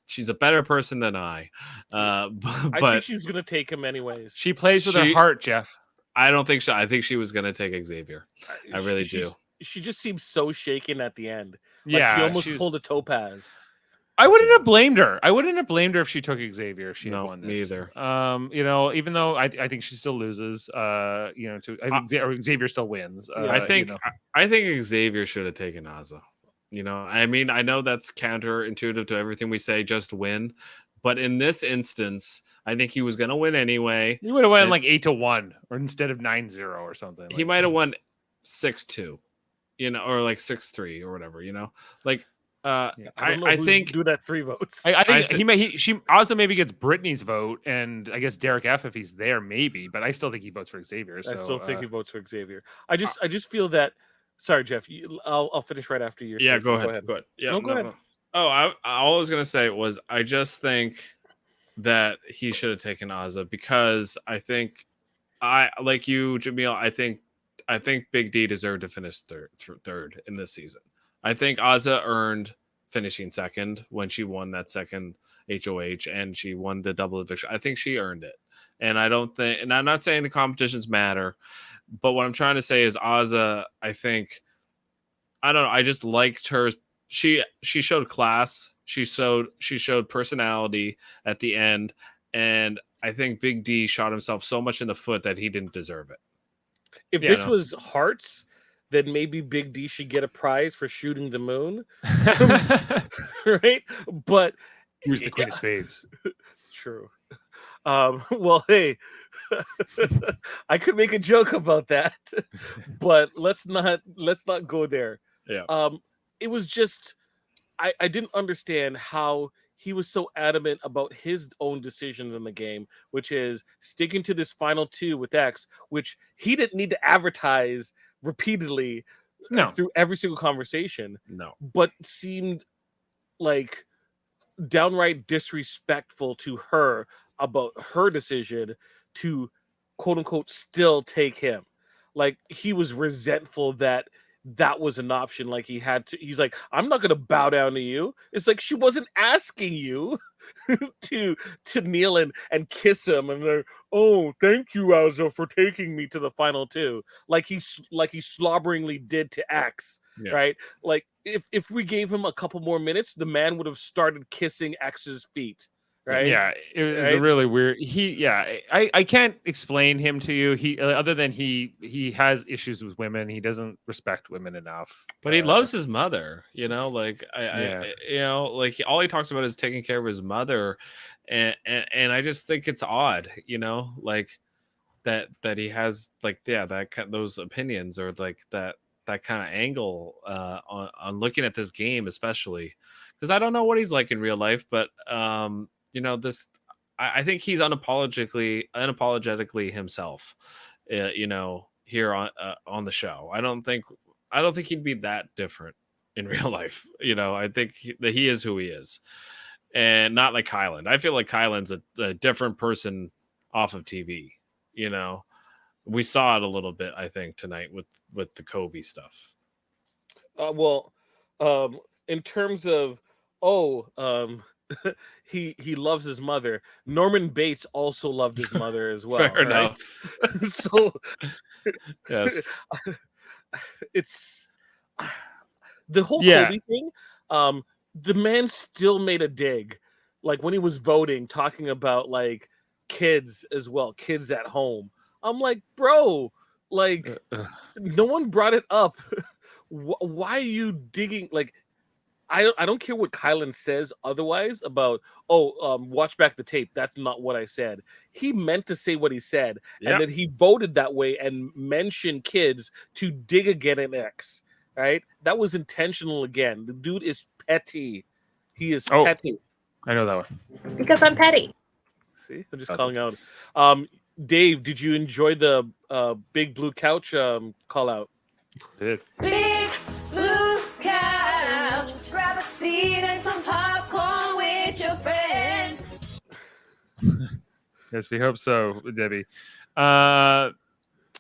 she's a better person than I. I But think she's gonna take him anyways. She plays with her heart, Jeff. I don't think so. I think she was gonna take Xavier. I really do. She just seems so shaken at the end. Like Yeah, she almost she's- pulled a topaz. I wouldn't have blamed her. I wouldn't have blamed her if she took Xavier. If she had No, won me this. either. Even though I think she still loses. I think Xavier still wins. I think Xavier should have taken Ozza. You know, I mean, I know that's counterintuitive to everything we say, just win. But in this instance, I think he was going to win anyway. He would have won like 8-1 or instead of 9-0 or something. He might have won 6-2, or like 6-3 or whatever, Like, I don't know I who's think do that 3 votes. I think Ozza maybe gets Brittany's vote, and I guess Derek F if he's there, maybe. But I still think he votes for Xavier. So, I still think he votes for Xavier. I just feel that. Sorry, Jeff. I'll finish right after your. Yeah, statement. go ahead. Yeah, No, go ahead. Oh, all I was gonna say was I just think that he should have taken Ozza because I think like you, Jaemeel. I think Big D deserved to finish third in this season. I think Ozza earned finishing second when she won that second HOH and she won the double eviction. I think she earned it. And I don't think, and I'm not saying the competitions matter, but what I'm trying to say is Ozza, I think, I don't know, I just liked her. She showed class. She showed personality at the end. And I think Big D shot himself so much in the foot that he didn't deserve it. If this was Hearts, then maybe Big D should get a prize for shooting the moon, right? But who's the Queen of Spades? It's true. Well, hey, I could make a joke about that, but let's not go there. Yeah. It was just I didn't understand how he was so adamant about his own decisions in the game, which is sticking to this final 2 with X, which he didn't need to advertise repeatedly through every single conversation. No. But seemed like downright disrespectful to her about her decision to quote unquote still take him. Like he was resentful that was an option. Like he's like, I'm not gonna bow down to you. It's like she wasn't asking you to kneel and kiss him and they're, oh, thank you, Ozza, for taking me to the final 2. Like he slobberingly did to X. Yeah. Right? Like if we gave him a couple more minutes, the man would have started kissing X's feet. Right? Yeah, it was a really weird. I can't explain him to you. He other than he has issues with women. He doesn't respect women enough. But he loves his mother, like like all he talks about is taking care of his mother, and I just think it's odd, like that he has like those opinions or like that kind of angle on looking at this game, especially because I don't know what he's like in real life, but I think he's unapologetically himself, here on the show. I don't think he'd be that different in real life. I think that he is who he is. and not like Kylan. I feel like Kylan's a different person off of TV. You know, we saw it a little bit, I think, tonight with the Kobe stuff. Well, in terms of he loves his mother. Norman Bates also loved his mother as well. Fair right? enough. So Yes. it's the whole Yeah. Kobe thing. The man still made a dig, like when he was voting, talking about like kids as well, kids at home. I'm like, bro, like no one brought it up. Why are you digging? Like, I don't care what Kylan says otherwise about, watch back the tape. That's not what I said. He meant to say what he said, Yep. and then he voted that way and mentioned kids to dig again at X. Right? That was intentional again. The dude is petty. He is Oh. petty. I know that one. Because I'm petty. See, I'm just Awesome. calling out. Dave, did you enjoy the big blue couch call out? It- Big blue couch. Grab a seat and some popcorn with your friends. Yes, we hope so, Debbie.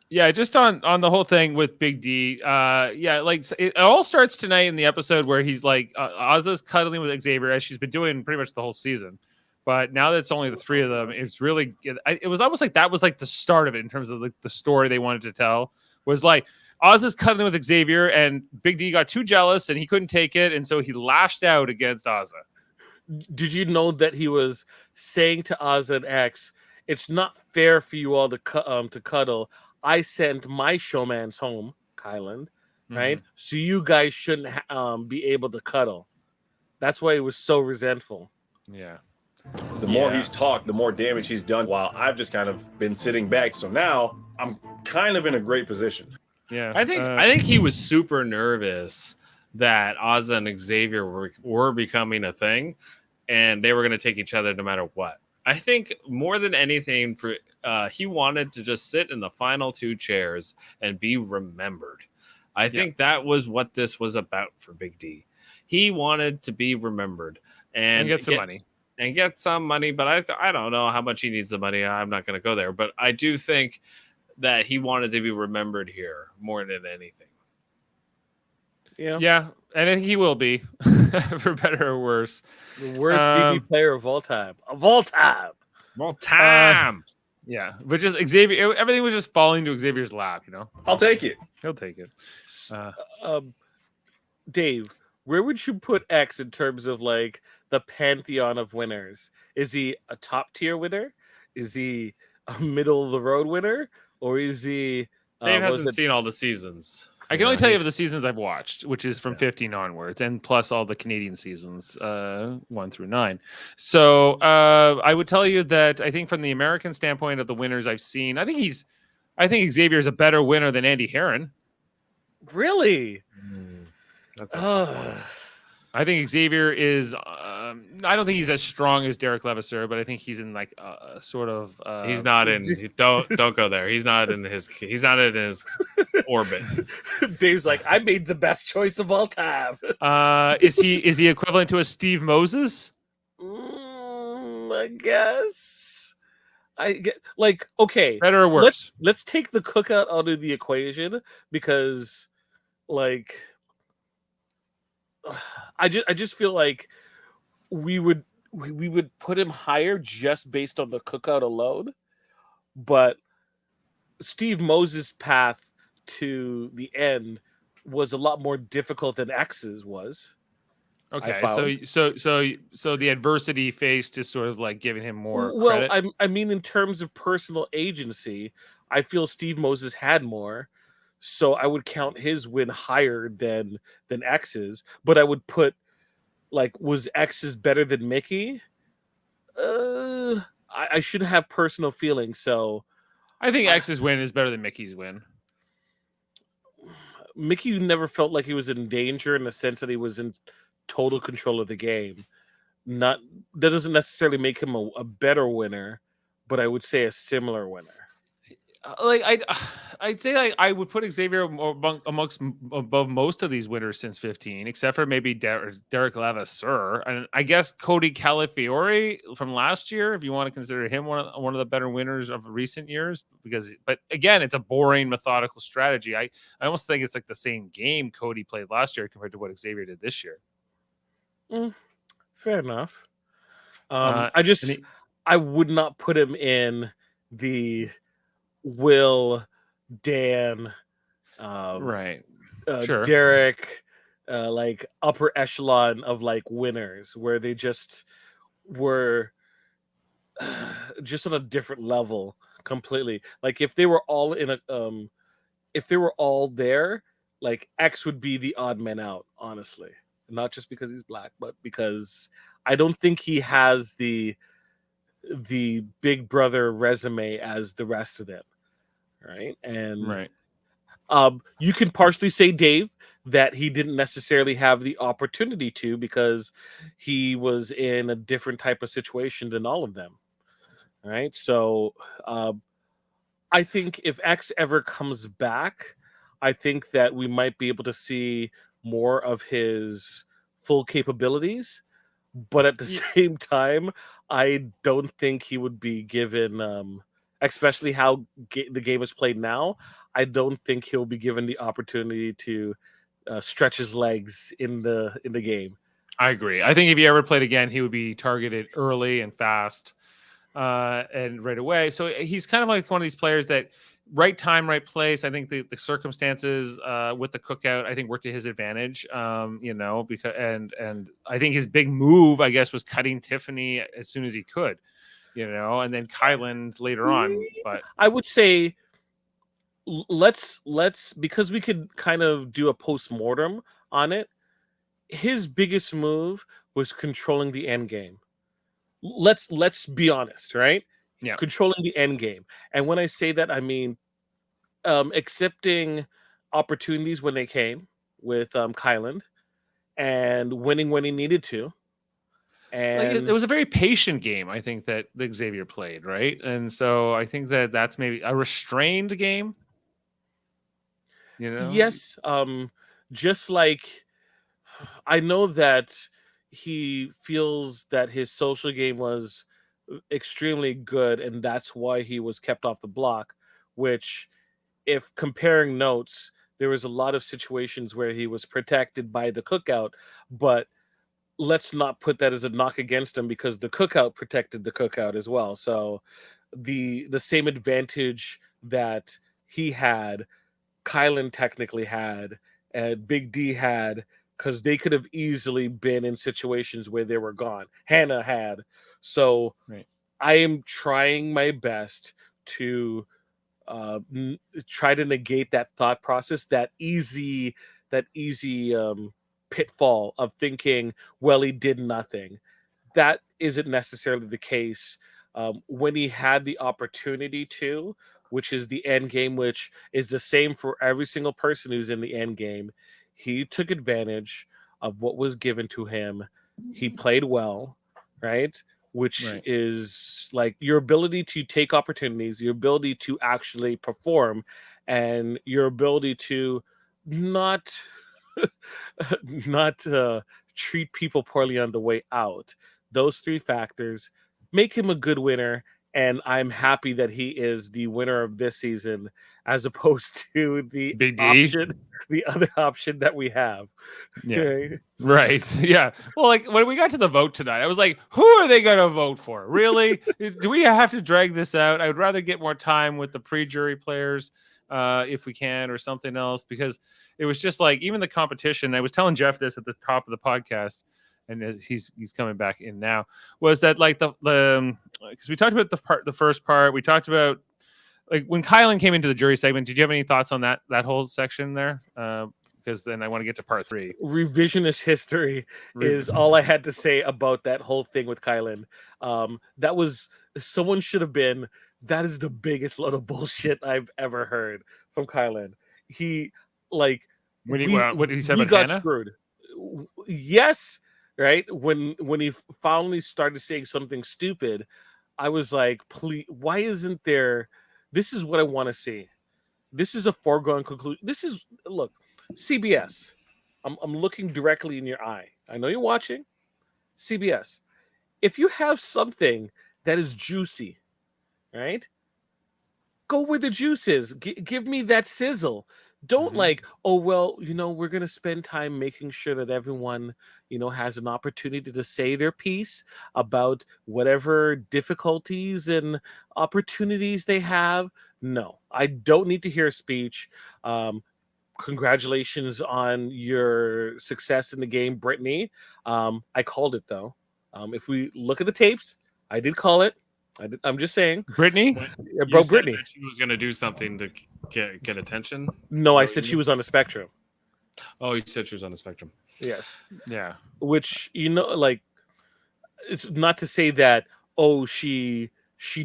Yeah, just on the whole thing with Big D. Yeah, like it all starts tonight in the episode where he's like Ozza's cuddling with Xavier as she's been doing pretty much the whole season. But now that it's only the three of them, it's really it was almost like that was like the start of it in terms of like the story they wanted to tell was like Ozza's cuddling with Xavier and Big D got too jealous and he couldn't take it and so he lashed out against Ozza. Did you know that he was saying to Ozza and X, "It's not fair for you all to cuddle. I sent my showmans home, Kylan, right? So you guys shouldn't be able to cuddle." That's why he was so resentful. Yeah. The more Yeah. he's talked, the more damage he's done while I've just kind of been sitting back. So now I'm kind of in a great position. Yeah. I think he was super nervous that Ozza and Xavier were becoming a thing, and they were going to take each other no matter what. I think more than anything, he wanted to just sit in the final two chairs and be remembered. I think that was what this was about for Big D. He wanted to be remembered and get some money. And get some money, but I don't know how much he needs the money. I'm not going to go there, but I do think that he wanted to be remembered here more than anything. Yeah. Yeah, and I think he will be, for better or worse. The worst BB player of all time. Of all time. Well, time. Yeah, but just Xavier, everything was just falling to Xavier's lap, you know? I'll take it. He'll take it. Dave, where would you put X in terms of like the pantheon of winners? Is he a top tier winner? Is he a middle of the road winner? Or is he Dave hasn't seen all the seasons. I can only tell you of the seasons I've watched, which is from 15 onwards, and plus all the Canadian seasons, 1 through 9. So I would tell you that I think from the American standpoint of the winners I've seen, I think Xavier's a better winner than Andy Herron. Really? That's I think Xavier is. I don't think he's as strong as Derek Levasseur, but I think he's in like a sort of. he's not in. Don't go there. He's not in his orbit. Dave's like, I made the best choice of all time. Is he equivalent to a Steve Moses? I guess. I get like okay. Better or worse? Let's take the Cookout out of the equation because, like, I just feel like we would put him higher just based on the Cookout alone, but Steve Moses' path to the end was a lot more difficult than X's was. Okay, so the adversity faced is sort of like giving him more Well, credit. I mean, in terms of personal agency, I feel Steve Moses had more, so I would count his win higher than X's. But I would put like, was X's better than Mickey? I shouldn't have personal feelings, so I think X's win is better than Mickey's win. Mickey never felt like he was in danger in the sense that he was in total control of the game. That doesn't necessarily make him a better winner, but I would say a similar winner. like I'd say like I would put Xavier above most of these winners since 15, except for maybe Derek Levasseur, and I guess Cody Calafiore from last year, if you want to consider him one of the better winners of recent years. But again, it's a boring methodical strategy. I almost think it's like the same game Cody played last year compared to what Xavier did this year. Fair enough. And I would not put him in the Will, Dan, right, sure, Derek, like upper echelon of like winners where they just were just on a different level completely. Like if they were all in a if they were all there, like X would be the odd man out, honestly. Not just because he's black, but because I don't think he has the big brother resume as the rest of them. Right. And right. You can partially say, Dave, that he didn't necessarily have the opportunity to because he was in a different type of situation than all of them. Right. So I think if X ever comes back, I think that we might be able to see more of his full capabilities. But at the same time, I don't think he would be given, especially how the game is played now. I don't think he'll be given the opportunity to stretch his legs in the game. I agree. I think if he ever played again, he would be targeted early and fast, and right away. So he's kind of like one of these players that right time, right place. I think the circumstances with the Cookout, I think, worked to his advantage. Because and I think his big move, I guess, was cutting Tiffany as soon as he could, and then Kylan later on. But I would say let's because we could kind of do a post-mortem on it. His biggest move was controlling the end game. Let's be honest, right? Yeah. Controlling the end game. And when I say that, I mean accepting opportunities when they came with Kylan and winning when he needed to. And it was a very patient game, I think, that Xavier played, right? And so I think that's maybe a restrained game. Yes, just like I know that he feels that his social game was extremely good, and that's why he was kept off the block, which, if comparing notes, there was a lot of situations where he was protected by the Cookout, but let's not put that as a knock against him because the Cookout protected the Cookout as well. So the same advantage that he had, Kylan technically had, and Big D had, because they could have easily been in situations where they were gone. Hannah had. So right. I am trying my best to try to negate that thought process, that easy pitfall of thinking, well, he did nothing. That isn't necessarily the case. When he had the opportunity to, which is the end game, which is the same for every single person who's in the end game, he took advantage of what was given to him. He played well, right? Which is like your ability to take opportunities, your ability to actually perform, and your ability to not treat people poorly on the way out. Those three factors make him a good winner, and I'm happy that he is the winner of this season as opposed to the other option that we have. Yeah. Right. Yeah. Well, like when we got to the vote tonight, I was like, who are they going to vote for? Really? Do we have to drag this out? I would rather get more time with the pre-jury players if we can, or something else, because it was just like, even the competition, I was telling Jeff this at the top of the podcast, and he's coming back in now, was that like the because we talked about the first part, we talked about like when Kylan came into the jury segment. Did you have any thoughts on that whole section there? Because then I want to get to part 3. Revisionist history is all I had to say about that whole thing with Kylan. That was, someone should have been, that is the biggest load of bullshit I've ever heard from Kylan. He like what did he say we about got Hannah? Screwed. Yes, right. When he finally started saying something stupid, I was like, please, why isn't there This is what I want to see. This is a foregone conclusion. Look, CBS. I'm looking directly in your eye. I know you're watching. CBS. If you have something that is juicy, right? Go where the juice is. Give me that sizzle. Don't like, oh, well, we're going to spend time making sure that everyone, has an opportunity to say their piece about whatever difficulties and opportunities they have. No, I don't need to hear a speech. Congratulations on your success in the game, Brittany. I called it, though. If we look at the tapes, I did call it. I'm just saying. Brittany? Yeah, bro, Brittany. She was going to do something to get attention. No, I said she was on the spectrum. Oh, you said she was on the spectrum. Yes. Yeah. Which, like, it's not to say that, oh, she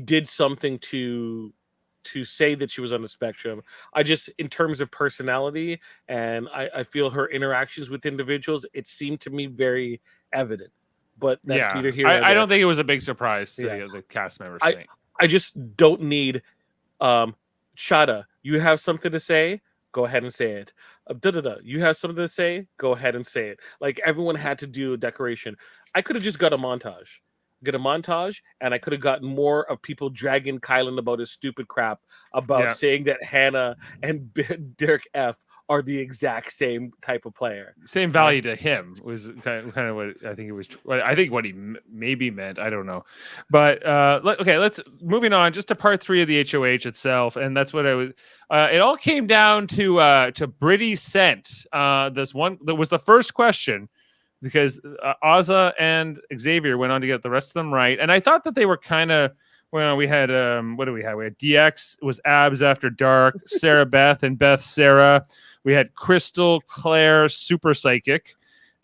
did something to say that she was on the spectrum. I just, in terms of personality, and I feel her interactions with individuals, it seemed to me very evident. But that's neither here nor there. I don't think it was a big surprise to the cast members. I just don't need Shada, you have something to say? Go ahead and say it. You have something to say? Go ahead and say it. Like, everyone had to do a decoration. I could have just got a montage. And I could have gotten more of people dragging Kylan about his stupid crap about saying that Hannah and Derek F are the exact same type of player. Same value to him was kind of what I think it was. I think what he maybe meant. I don't know. But let's moving on just to part 3 of the HOH itself, and that's what I was. It all came down to Brittany sent. This one that was the first question. Because Ozza and Xavier went on to get the rest of them right. And I thought that they were kind of, we had, what do we have? We had DX, it was Abs After Dark, Sarah Beth and Beth Sarah. We had Crystal, Claire, Super Psychic,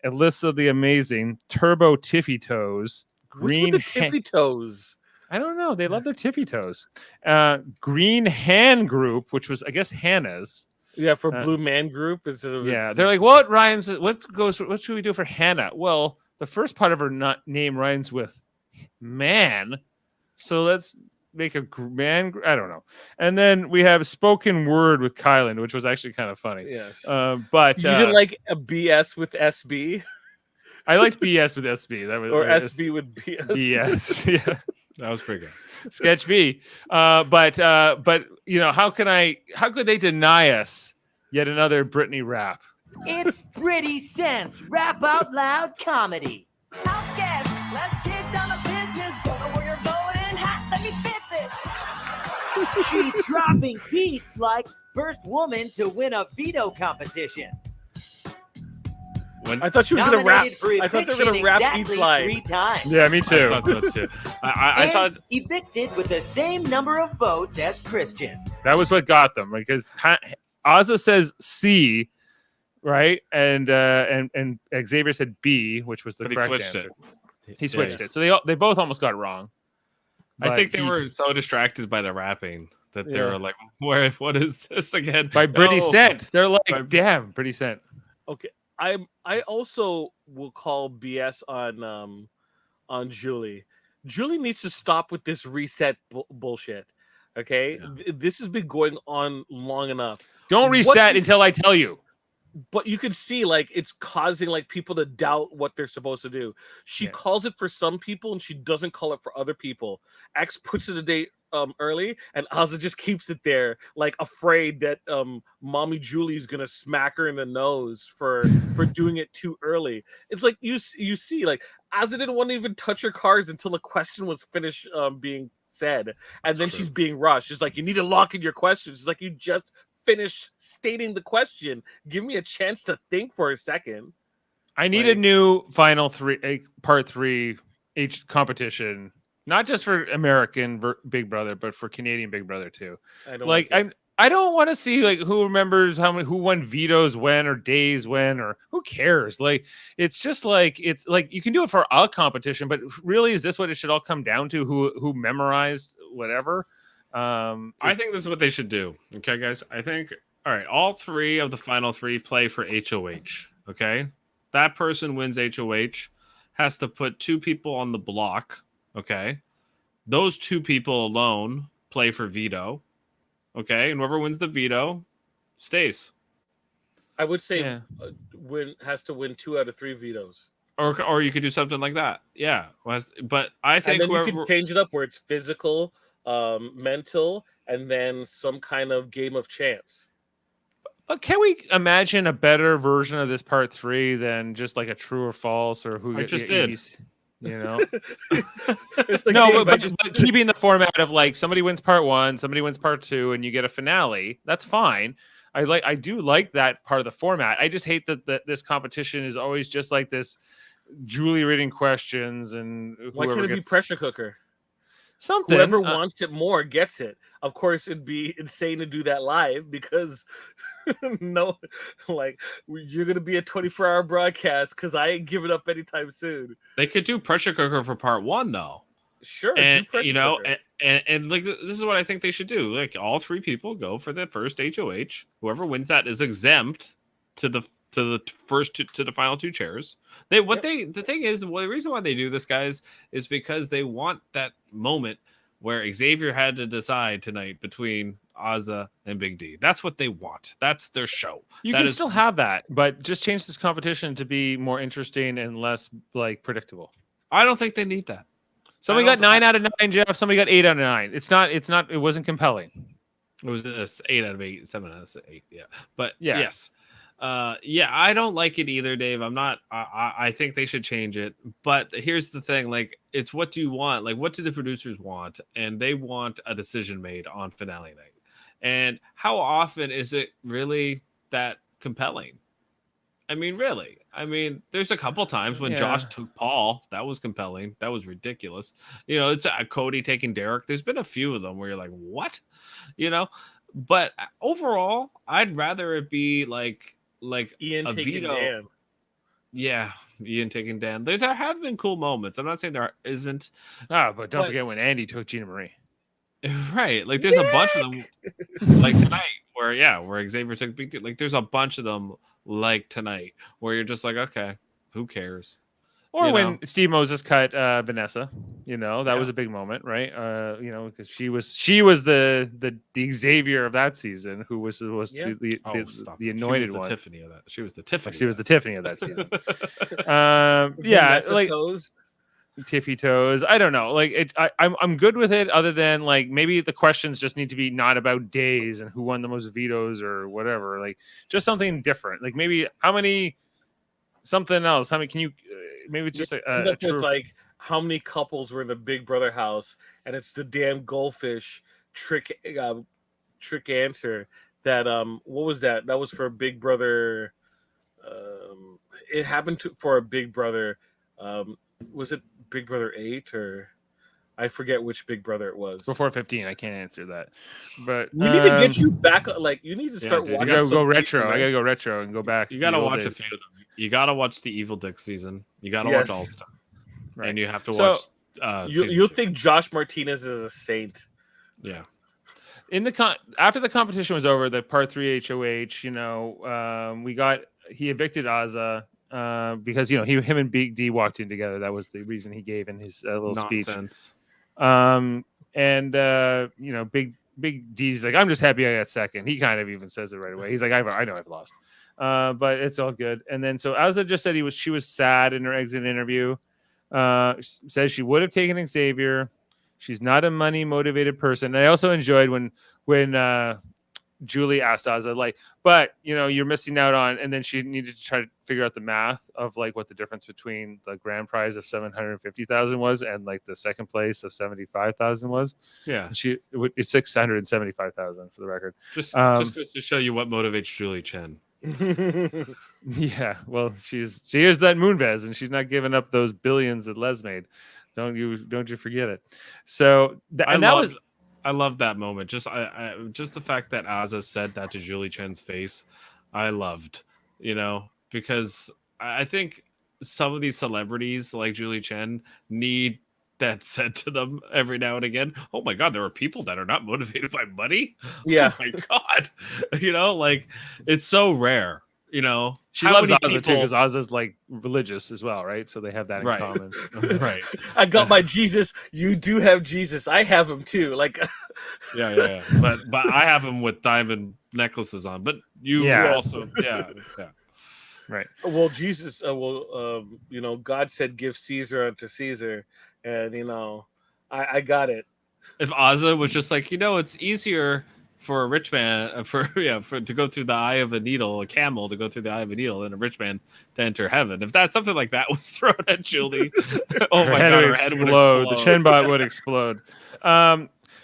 Alyssa the Amazing, Turbo Tiffy Toes, Green What's with the Tiffy Toes? I don't know. They love their Tiffy Toes. Green Hand Group, which was, I guess, Hannah's. Yeah, for Blue Man Group instead of they're like, what rhymes? What should we do for Hannah? Well, the first part of her name rhymes with man, so let's make a man. I don't know. And then we have Spoken Word with Kylan, which was actually kind of funny. Yes, but you didn't like a BS with SB. I liked BS with SB. That was SB with BS. BS, yeah, that was pretty good. Sketch B. But how could they deny us yet another Brittany rap? It's Britty Sense Rap Out Loud Comedy. House guest, let's kick down the business. Don't know where you're going. Hot, let me spit it. She's dropping beats like first woman to win a veto competition. I thought she was going to rap. I thought they were going to rap exactly each line 3 times. Yeah, me too. I thought so too. I thought evicted with the same number of votes as Christian. That was what got them, because Ozza says C, right, and Xavier said B, which was the correct answer. He switched it, so they both almost got it wrong. I think they were so distracted by the rapping that they were like, "What is this again?" By Brittany Sent, they're like, "Damn, Brittany Sent." Okay, I also will call BS on Julie. Julie needs to stop with this reset bullshit. Okay, this has been going on long enough. Don't reset until I tell you. But you can see, like, it's causing like people to doubt what they're supposed to do. She calls it for some people, and she doesn't call it for other people. X puts it a date early, and Ozza just keeps it there, like afraid that Mommy Julie's gonna smack her in the nose for doing it too early. It's like you see, like, Ozza didn't want to even touch her cards until the question was finished being said, and then she's being rushed. She's like, you need to lock in your questions. She's like, you just finished stating the question. Give me a chance to think for a second. I need a new part 3 H competition, not just for American Big Brother, but for Canadian Big Brother too. I don't want to see like who remembers who won vetoes when or days when, or who cares. Like, it's just like, it's like you can do it for a competition, but really, is this what it should all come down to? Who memorized whatever? I think this is what they should do. Okay, guys. I think all 3 of the final 3 play for HOH. Okay, that person wins HOH, has to put 2 people on the block. Okay, those 2 people alone play for veto. Okay, and whoever wins the veto stays. I would say Yeah. has to win 2 out of 3 vetoes. Or you could do something like that. Yeah. But I think And then whoever you can change it up where it's physical, mental, and then some kind of game of chance. But can we imagine a better version of this part 3 than just like a true or false or who I just did. You know? It's like, No, Dave, but keeping the format of like somebody wins part 1, somebody wins part 2, and you get a finale. That's fine. I do like that part of the format. I just hate that this competition is always just like this Julie reading questions and why can't it be pressure cooker? Something. Whoever wants it more gets it. Of course, it'd be insane to do that live because no, like you're gonna be a 24-hour broadcast because I ain't giving up anytime soon. They could do pressure cooker for part 1 though. Sure, And do pressure you know, cooker. and like this is what I think they should do. Like all 3 people go for the first HOH. Whoever wins that is exempt to the final 2 chairs. The thing is, the reason why they do this, guys, is because they want that moment where Xavier had to decide tonight between Ozza and Big D. That's what they want. That's their show. You can still have that, but just change this competition to be more interesting and less like predictable. I don't think they need that. Somebody got 9 out of 9, Jeff. Somebody got 8 out of 9. It's not. It wasn't compelling. It was 8 out of 8, 7 out of 8. Yeah, but Yeah. yes. Yeah, I don't like it either, Dave. I think they should change it. But here's the thing, like, it's what do you want? Like, what do the producers want? And they want a decision made on finale night. And how often is it really that compelling? I mean, really? I mean, there's a couple times when Josh took Paul. That was compelling. That was ridiculous. You know, it's Cody taking Derek. There's been a few of them where you're like, what? You know? But overall, I'd rather it be like Ian a taking veto. Dan. Yeah, Ian taking Dan. There have been cool moments. I'm not saying there isn't. But don't forget when Andy took Gina Marie. Right. Like there's a bunch of them like tonight where Xavier took Big D. Like there's a bunch of them like tonight where you're just like, okay, who cares? Or You when know? Steve Moses cut Vanessa, you know, that was a big moment, right? You know, because she was the Xavier of that season, who was the anointed one. Tiffany of that. She was the Tiffany. She was the Tiffany of that season. Vanessa like Toes. Tiffy toes. I don't know. Like I'm good with it. Other than like maybe the questions just need to be not about days and who won the most vetoes or whatever. Like just something different. Like maybe how many something else. How many can you? Maybe it's just a true. With like how many couples were in the Big Brother house, and it's the damn goldfish trick answer. That what was that? That was for Big Brother. It happened for a Big Brother. Was it Big Brother 8 or I forget which Big Brother it was. Before 15, I can't answer that. But we need to get you back. Like you need to start dude, watching. I gotta go retro. I gotta go retro and go back. You gotta watch a few of them. You gotta watch the Evil Dick season. You gotta watch All Star, and you have to watch. You'll think Josh Martinez is a saint. Yeah. In the after the competition was over, the part 3 HOH, you know, he evicted Ozza because you know him and Big D walked in together. That was the reason he gave in his little Nonsense. speech. You know, Big D's like, I'm just happy I got second. He kind of even says it right away. He's like, I know I've lost, but it's all good. And then so Ozza just said she was sad in her exit interview. Says she would have taken Xavier. She's not a money motivated person. And I also enjoyed when Julie asked Ozza, like, but you know, you're missing out on, and then she needed to try to figure out the math of like what the difference between the grand prize of 750,000 was and like the second place of 75,000 was. Yeah, it's 675,000 for the record. Just goes to show you what motivates Julie Chen. Yeah, well, she is that Moonves, and she's not giving up those billions that Les made. Don't you forget it. So I love that moment. Just the fact that Ozza said that to Julie Chen's face, I loved, you know, because I think some of these celebrities like Julie Chen need that said to them every now and again. Oh my God, there are people that are not motivated by money. Yeah. Oh my God, you know, like it's so rare. You know, she loves Ozza too because Ozza's like religious as well, right? So they have that in common. Right. I got my Jesus. You do have Jesus. I have him too. Like Yeah. But I have them with diamond necklaces on. But you also, yeah. Right. Well, Jesus, God said, "Give Caesar unto Caesar," and I got it. If Ozza was just like, it's easier for a rich man to go through the eye of a needle, a camel to go through the eye of a needle, than a rich man to enter heaven. If that something like that was thrown at Julie, oh my god, her head would explode. The Chenbot would explode.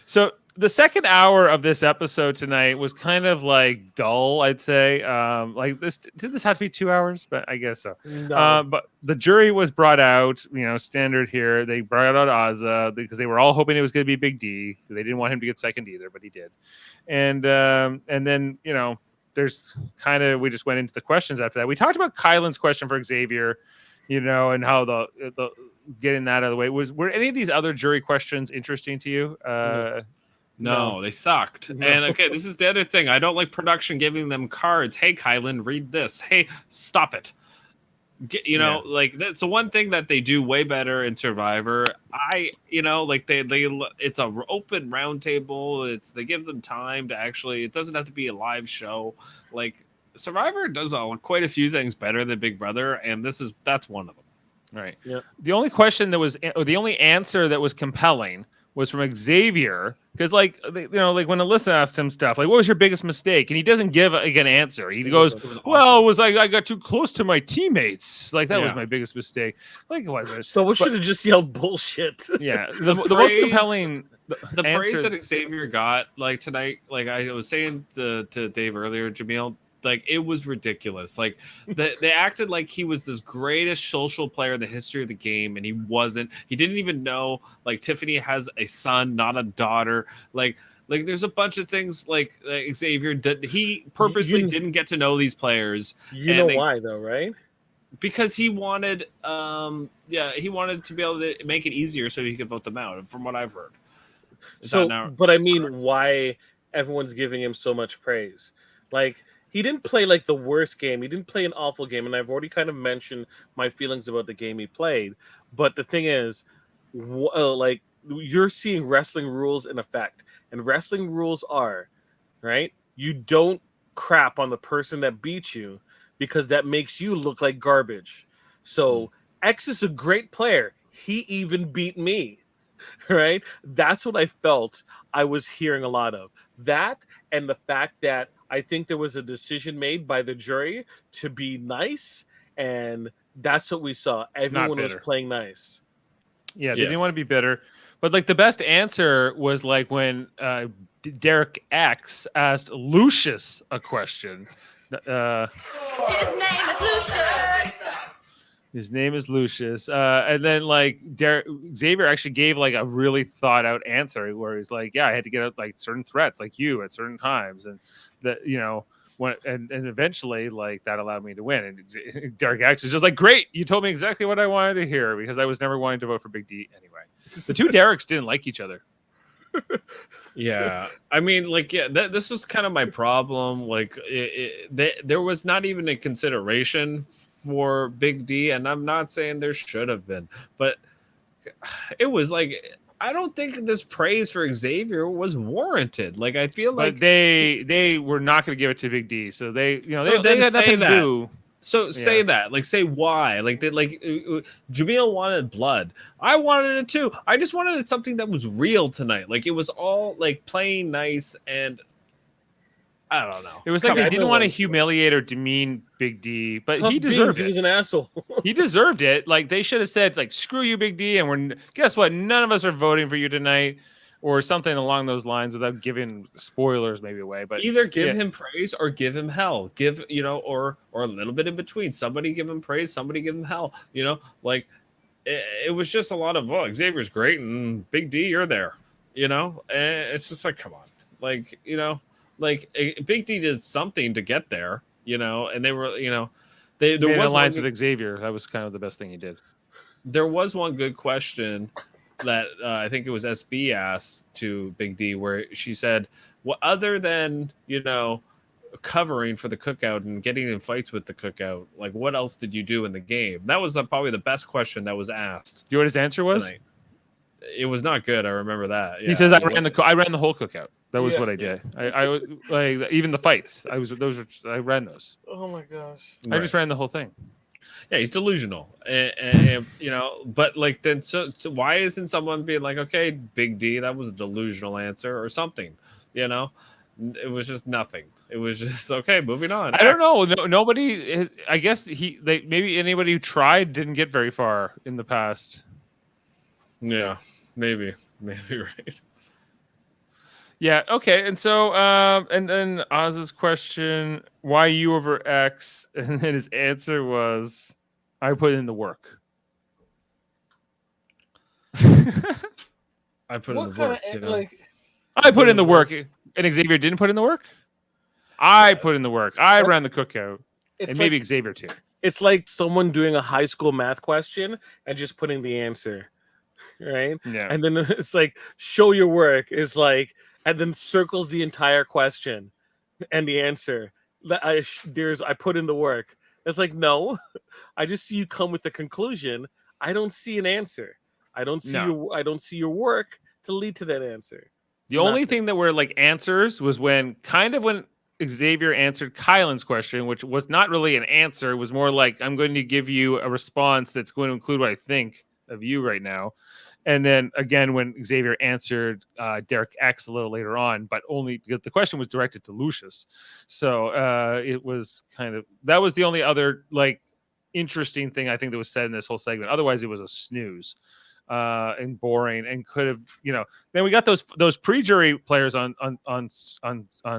So the second hour of this episode tonight was kind of like dull, I'd say. Like this, did this have to be 2 hours? But I guess so. No. But the jury was brought out, standard here. They brought out Ozza because they were all hoping it was going to be Big D. They didn't want him to get second either, but he did. And then, there's we just went into the questions after that. We talked about Kylan's question for Xavier, and how the getting that out of the way. Were any of these other jury questions interesting to you? No, they sucked. No. And okay, this is the other thing. I don't like production giving them cards. Hey, Kylan, read this. Hey, stop it. Like that's the one thing that they do way better in Survivor. It's a open round table. They give them time to actually. It doesn't have to be a live show. Like Survivor does quite a few things better than Big Brother, and that's one of them. Right. Yeah. The only answer that was compelling was from Xavier, because like when Alyssa asked him stuff like, what was your biggest mistake, and he doesn't give an answer. He goes, well, it was like I got too close to my teammates, like that was my biggest mistake. Like it wasn't. So we should have just yelled bullshit. Yeah, the most compelling the praise that Xavier got like tonight, like I was saying to Dave earlier, Jaemeel, like it was ridiculous. Like they acted like he was this greatest social player in the history of the game, and he wasn't. He didn't even know like Tiffany has a son, not a daughter. Like there's a bunch of things like Xavier did. He purposely didn't get to know these players. Why though, right? Because he wanted he wanted to be able to make it easier so he could vote them out, from what I've heard. But I mean, why everyone's giving him so much praise? Like, he didn't play like the worst game. He didn't play an awful game, and I've already kind of mentioned my feelings about the game he played. But the thing is, like, you're seeing wrestling rules in effect, and wrestling rules are, right? You don't crap on the person that beat you because that makes you look like garbage. So X is a great player. He even beat me, right? That's what I felt I was hearing a lot of. That, and the fact that I think there was a decision made by the jury to be nice, and that's what we saw. Everyone was playing nice. Yeah, they didn't want to be bitter. But like the best answer was like when Derek X asked Lucius a question. His name is Lucius. His name is Lucius. And then like Xavier actually gave like a really thought out answer where he's like, yeah, I had to get out like certain threats like you at certain times. And that, and eventually like that allowed me to win. And Derek X is just like, great. You told me exactly what I wanted to hear, because I was never wanting to vote for Big D anyway. The two Dereks didn't like each other. Yeah, I mean, like, yeah, this was kind of my problem. Like, there was not even a consideration for Big D, and I'm not saying there should have been, but it was like, I don't think this praise for Xavier was warranted. Like, I feel like they were not going to give it to Big D, so they So they then had nothing say to do. So say that, like, say why, like that, like Jaemeel wanted blood. I wanted it too. I just wanted something that was real tonight. Like, it was all like playing nice, and I don't know. It was like they didn't want to humiliate or demean Big D, but he deserved it. He was an asshole. He deserved it. Like, they should have said, like, screw you, Big D, and guess what? None of us are voting for you tonight, or something along those lines, without giving spoilers maybe away. But either give him praise or give him hell. Give, or a little bit in between. Somebody give him praise, somebody give him hell. Like it was just a lot of, Xavier's great and Big D, you're there. And it's just like, come on, like, like Big D did something to get there. And they were, there was an was alliance with Xavier. That was kind of the best thing he did. There was one good question that I think it was SB asked to Big D, where she said, "Well, other than covering for the Cookout and getting in fights with the Cookout, like what else did you do in the game?" That was probably the best question that was asked. Do you know what his answer was? Tonight. it was not good. I remember that. He Yeah, says I it ran the whole cookout. That was Yeah. what I did. I like even the fights. I ran those. Oh my gosh. I just ran the whole thing. Yeah, he's delusional, and but like then so why isn't someone being like, okay, Big D, that was a delusional answer or something? It was just nothing. It was just okay. Moving on. I don't know. Nobody. I guess maybe anybody who tried didn't get very far in the past. Yeah, maybe right. Yeah. Okay. And so, and then Oz's question: why U over X? And then his answer was, I put in the work. I put in What the kind work. of You know? like? I put in the work, and Xavier didn't put in the work. I put in the work. I ran the cookout, It's and maybe like, Xavier too. it's like someone doing a high school math question and just putting the answer, right? Yeah. And then it's like, show your work is like, and then circles the entire question and the answer. I put in the work. It's like, no, I just see you come with the conclusion. I don't see an answer. I don't see your work to lead to that answer. The only thing that were like answers was when Xavier answered Kylan's question, which was not really an answer. It was more like, I'm going to give you a response that's going to include what I think of you right now. And then again, when Xavier answered Derek X a little later on, but only because the question was directed to Lucius. So it was that was the only other like interesting thing I think that was said in this whole segment. Otherwise, it was a snooze. And boring, and could have, then we got those pre-jury players on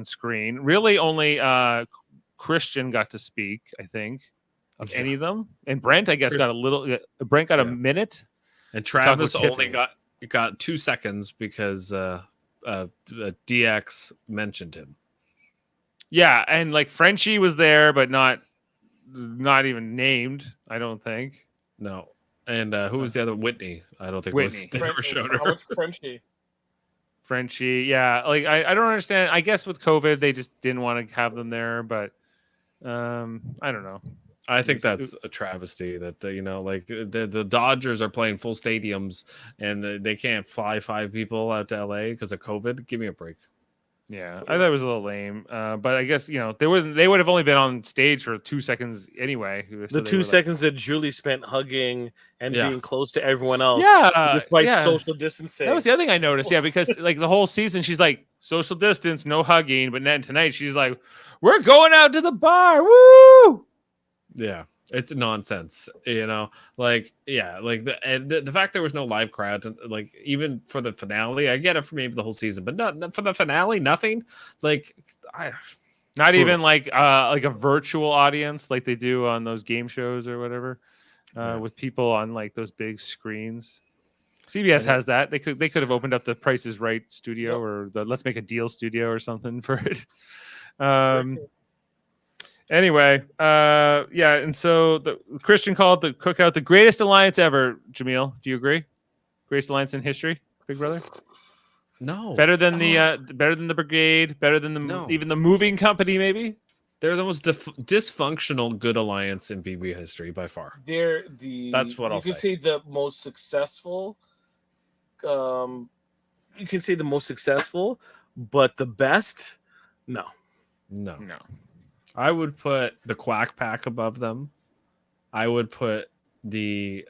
screen. Really only Christian got to speak, I think, of any of them, and Brent, I guess, got a little. Brent got a minute, and Travis only got 2 seconds because DX mentioned him. Yeah, and like Frenchie was there, but not even named, I don't think. No. And who was the other? Whitney. I don't think Whitney. they never showed her. How much Frenchie? Frenchie, yeah. Like I don't understand. I guess with COVID, they just didn't want to have them there, but I don't know. I think that's a travesty that the Dodgers are playing full stadiums and they can't fly 5 people out to LA because of COVID. Give me a break. Yeah, I thought it was a little lame, but I guess they would have only been on stage for 2 seconds anyway. The 2 seconds that Julie spent hugging and being close to everyone else, despite social distancing. That was the other thing I noticed. Yeah, because like the whole season, she's like social distance, no hugging, but then tonight she's like, "We're going out to the bar, woo!" Yeah. It's nonsense, like the fact there was no live crowd, like even for the finale, I get it for maybe the whole season, but not for the finale, nothing. Not even like a virtual audience like they do on those game shows or whatever, with people on like those big screens. CBS has that. They could have opened up the Price is Right studio or the Let's Make a Deal studio or something for it. Anyway, and so the Christian called the Cookout the greatest alliance ever. Jaemeel, do you agree? Greatest alliance in history, Big Brother? No. Better than the Brigade, better than even the Moving Company, maybe? They're the most dysfunctional good alliance in BB history by far. That's what I'll say. You can say the most successful. You can say the most successful, but the best, no. I would put the Quack Pack above them. I would put the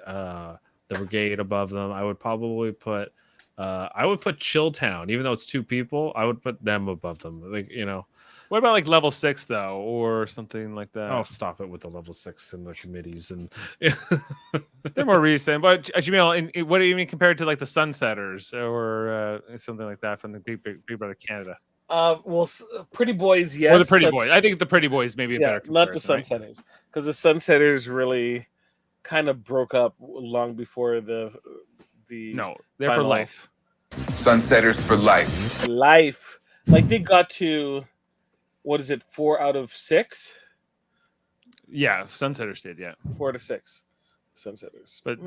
Brigade above them. I would probably put Chilltown, even though it's 2 people. I would put them above them. What about like level 6 though, or something like that? Oh, stop it with the level 6 and the committees and they're more recent. But Jaemeel, what do you mean compared to like the Sunsetters or something like that from the Big Brother Canada? Pretty Boys, yes. Or the Pretty Boys. I think the Pretty Boys maybe a better comparison. Not the Sunsetters, because the Sunsetters really kind of broke up long before the. No, they're for life. Sunsetters for life. Life, like they got to, 4 out of 6? Yeah, Sunsetters did. Yeah, 4 to 6, Sunsetters. But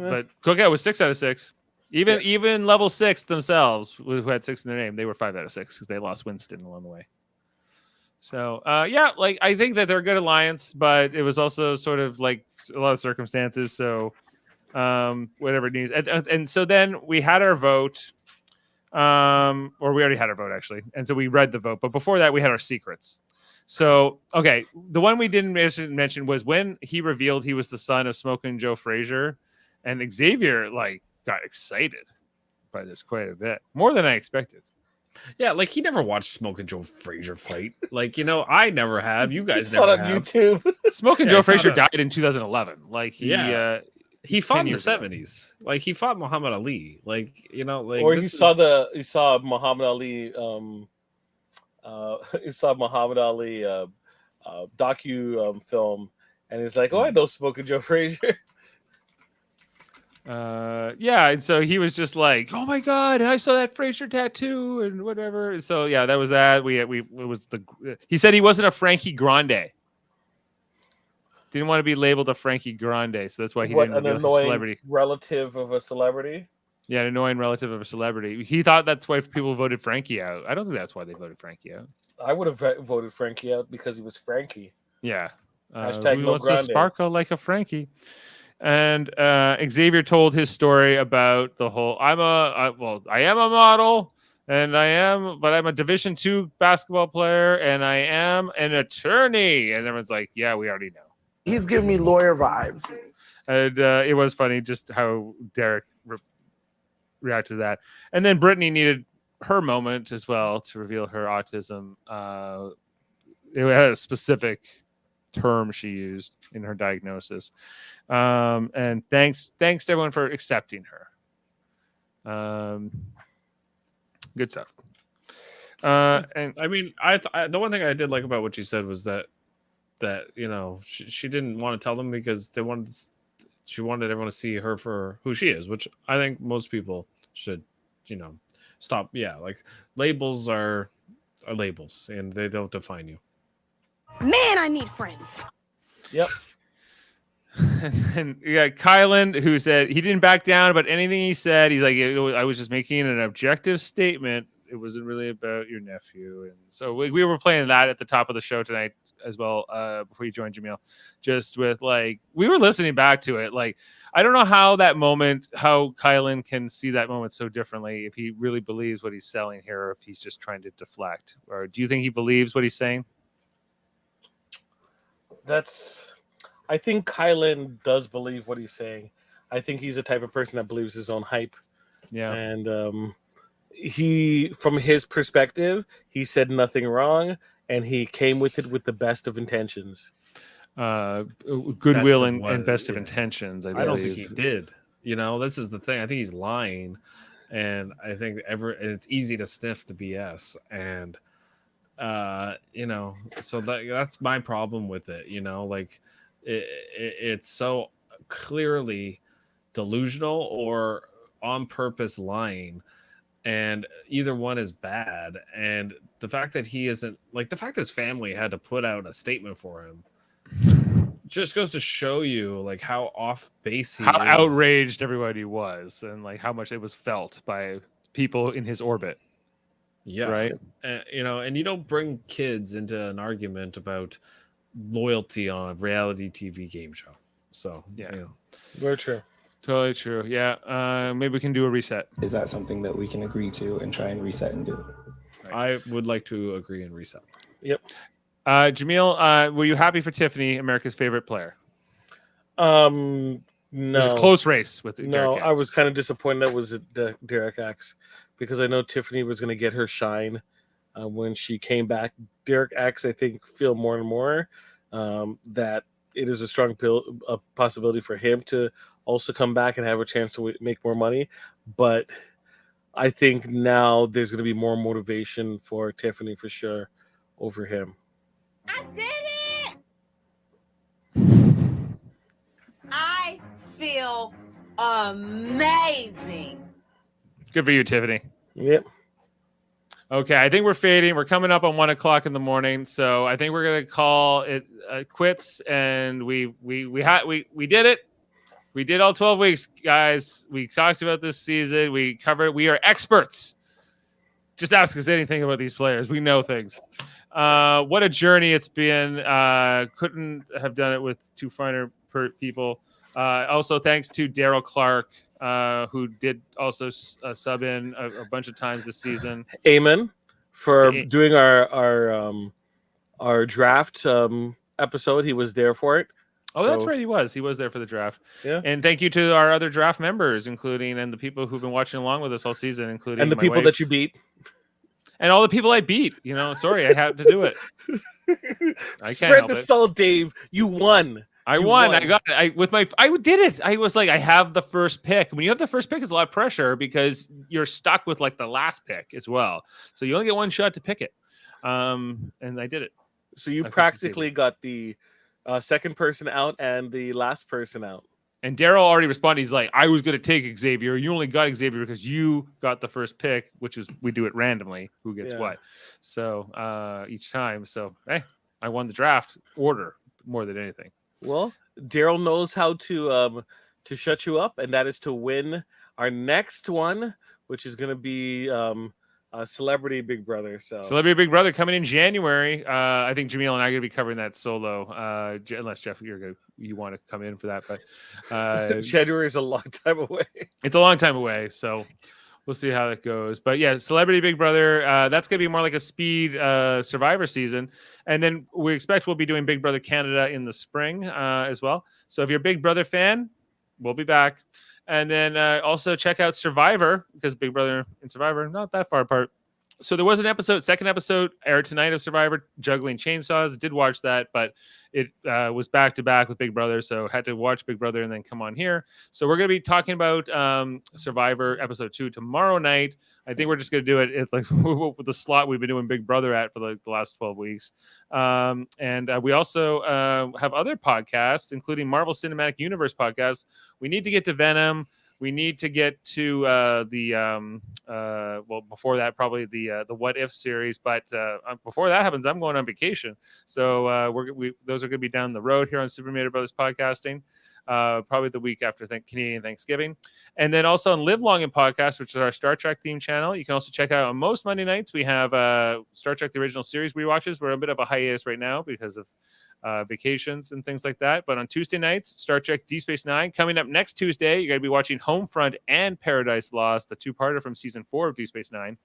Cookout was 6 out of 6. Even level 6 themselves, who had 6 in their name, they were 5 out of 6 because they lost Winston along the way. So I think that they're a good alliance, but it was also sort of like a lot of circumstances. So whatever it needs. And so then we had our vote, or we already had our vote actually, and so we read the vote. But before that, we had our secrets. So okay, the one we didn't mention was when he revealed he was the son of Smoking Joe Frazier, and Xavier like got excited by this quite a bit, more than I expected. Yeah, like he never watched Smoke and Joe Frazier fight. Like, you know, I never have. You guys saw never it on have. YouTube. Smoking Yeah, Joe I saw Frazier that. died in 2011. Like He fought in the years ago. 70s. Like he fought Muhammad Ali. Like, you know, like Or he this saw is- he saw Muhammad Ali he saw Muhammad Ali docu film, and he's like, "Oh, I know Smoking Joe Frazier." Yeah, and so he was just like, "Oh my god, I saw that Frazier tattoo and whatever." So yeah, that was that. We it was the. He said he wasn't a Frankie Grande. Didn't want to be labeled a Frankie Grande, so that's why he What didn't an reveal his annoying celebrity. relative of a celebrity. Yeah, an annoying relative of a celebrity. He thought that's why people voted Frankie out. I don't think that's why they voted Frankie out. I would have voted Frankie out because he was Frankie. Yeah. Hashtag Who no wants grande. to sparkle like a Frankie? And Xavier told his story about the whole. I am a model, and but I'm a Division II basketball player, and I am an attorney. And everyone's like, "Yeah, we already know." He's giving me lawyer vibes. And it was funny just how Derek reacted to that. And then Brittany needed her moment as well to reveal her autism. It had a specific term she used in her diagnosis. And thanks to everyone for accepting her. Good stuff. And I mean, the one thing I did like about what she said was that you know she didn't want to tell them because she wanted everyone to see her for who she is, which I think most people should, you know, stop. Yeah, like labels are labels and they don't define you. Man, I need friends. Yep. and you got Kylan, who said he didn't back down about anything he said. He's like, I was just making an objective statement. It wasn't really about your nephew. And so we were playing that at the top of the show tonight as well, before you joined, Jaemeel. Just with like, we were listening back to it. Like, I don't know how Kylan can see that moment so differently, if he really believes what he's selling here, or if he's just trying to deflect. Or do you think he believes what he's saying? I think Kylan does believe what he's saying. I think he's the type of person that believes his own hype. Yeah. And he, from his perspective, he said nothing wrong, and he came with it with the best of intentions. Goodwill and best of intentions. I don't think he did. You know, this is the thing. I think he's lying, and I think it's easy to sniff the BS. And you know, so that's my problem with it. You know, like it's so clearly delusional or on purpose lying, and either one is bad. And the fact that he isn't, like, the fact that his family had to put out a statement for him just goes to show you like how off base he is. Outraged everybody was, and like how much it was felt by people in his orbit. Yeah. Right. You know, and you don't bring kids into an argument about loyalty on a reality TV game show. So, yeah. You know. Very true. Totally true. Yeah. Maybe we can do a reset. Is that something that we can agree to and try and reset and do? I would like to agree and reset. Yep. Jaemeel, were you happy for Tiffany, America's favorite player? No. It was a close race with No, Derek I Axe. was kind of disappointed that was Derek Axe, because I know Tiffany was going to get her shine when she came back. Derek Axe, I think, feel more and more that it is a strong possibility for him to also come back and have a chance to make more money. But I think now there's going to be more motivation for Tiffany for sure over him. I did it! I feel amazing. Good for you, Tiffany. Yep. Okay, I think we're fading. We're coming up on 1 o'clock in the morning, so I think we're gonna call it quits. And we did it. We did all 12 weeks, guys. We talked about this season. We covered. We are experts. Just ask us anything about these players. We know things. What a journey it's been. Couldn't have done it with two finer people. Also, thanks to Daryl Clark, who did also sub in a bunch of times this season. Amen for To- doing our draft episode. He was there for it. Oh, that's So- right. He was there for the draft. Yeah. And thank you to our other draft members, including and the people who've been watching along with us all season, including And the my people wife, that you beat. and all the people I beat. Sorry, I had to do it. I can't Spread help the it. salt, Dave. You won. I You won. won. I got it. I did it. I was like, I have the first pick. When you have the first pick, it's a lot of pressure because you're stuck with like the last pick as well. So you only get one shot to pick it. And I did it. So you I practically got the second person out and the last person out. And Daryl already responded. He's like, I was going to take Xavier. You only got Xavier because you got the first pick, which is we do it randomly. Who gets Yeah. what? So each time. So, hey, I won the draft order more than anything. Well, Daryl knows how to shut you up, and that is to win our next one, which is going to be Celebrity Big Brother. So Celebrity Big Brother coming in January. I think Jaemeel and I are going to be covering that solo, unless Jeff, you want to come in for that. But January is a long time away. it's a long time away, so we'll see how that goes. But yeah, Celebrity Big Brother, that's going to be more like a speed Survivor season. And then we expect we'll be doing Big Brother Canada in the spring as well. So if you're a Big Brother fan, we'll be back. And then also check out Survivor, because Big Brother and Survivor not that far apart. So there was an second episode aired tonight of Survivor, Juggling Chainsaws. Did watch that, but it was back to back with Big Brother, so had to watch Big Brother and then come on here. So we're going to be talking about Survivor episode 2 tomorrow night. I think we're just going to do it like with the slot we've been doing Big Brother at for the last 12 weeks. And we also have other podcasts, including Marvel Cinematic Universe podcasts. We need to get to Venom. We need to get to before that, probably the What If series. But before that happens, I'm going on vacation. So those are going to be down the road here on Super Mader Brothers Podcasting, probably the week after Canadian Thanksgiving. And then also on Live Long and Podcast, which is our Star Trek theme channel. You can also check out on most Monday nights. We have Star Trek the Original Series rewatches. We're a bit of a hiatus right now because of vacations and things like that. But on Tuesday nights, Star Trek Deep Space Nine. Coming up next Tuesday, you're going to be watching Homefront and Paradise Lost, the two-parter from season 4 of Deep Space Nine.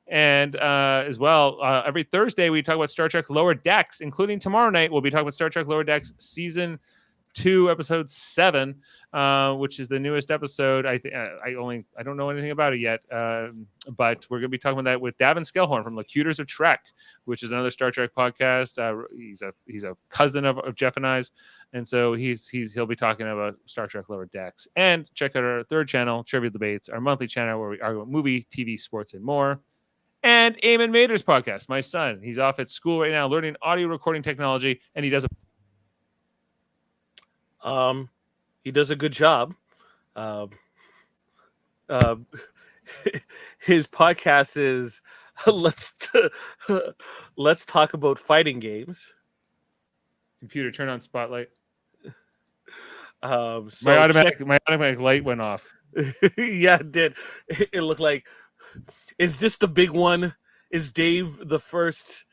And as well, every Thursday we talk about Star Trek Lower Decks, including tomorrow night we'll be talking about Star Trek Lower Decks season 2, episode 7, which is the newest episode. I don't know anything about it yet, but we're going to be talking about that with Davin Skellhorn from Locutors of Trek, which is another Star Trek podcast. He's a cousin of Jeff and I's, and so he'll be talking about Star Trek Lower Decks. And check out our third channel, Trivia Debates, our monthly channel where we argue about movie, TV, sports, and more. And Eamon Mader's podcast, my son. He's off at school right now learning audio recording technology, and he does a good job. His podcast is let's talk about fighting games. Computer, turn on Spotlight. So My automatic light went off. Yeah, it did. It looked like, is this the big one? Is Dave the first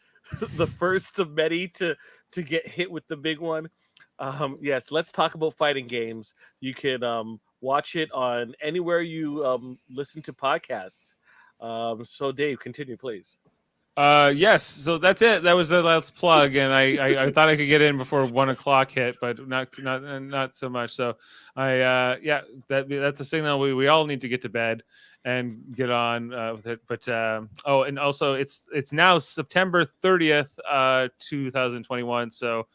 of many to get hit with the big one? Yes, let's talk about fighting games. You can watch it on anywhere you listen to podcasts. So Dave, continue, please. Yes, so that's it. That was the last plug, and I thought I could get in before 1 o'clock hit, but not so much. So that's a signal we all need to get to bed and get on with it. But and also it's now September 30th, 2021. So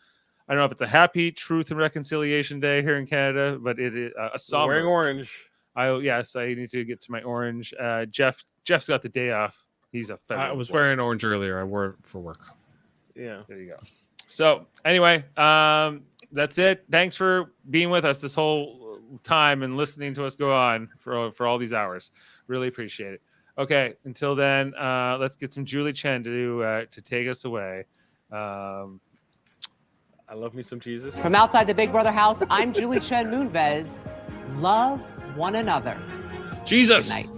I don't know if it's a happy Truth and Reconciliation Day here in Canada, but it is a somber. Wearing orange. I need to get to my orange. Jeff's got the day off. He's a federal I was employee. wearing orange earlier. I wore it for work. Yeah. There you go. So anyway, that's it. Thanks for being with us this whole time and listening to us go on for all these hours. Really appreciate it. Okay, until then, let's get some Julie Chen to take us away. I love me some Jesus. From outside the Big Brother house, I'm Julie Chen Moonves. Love one another. Jesus. Good night.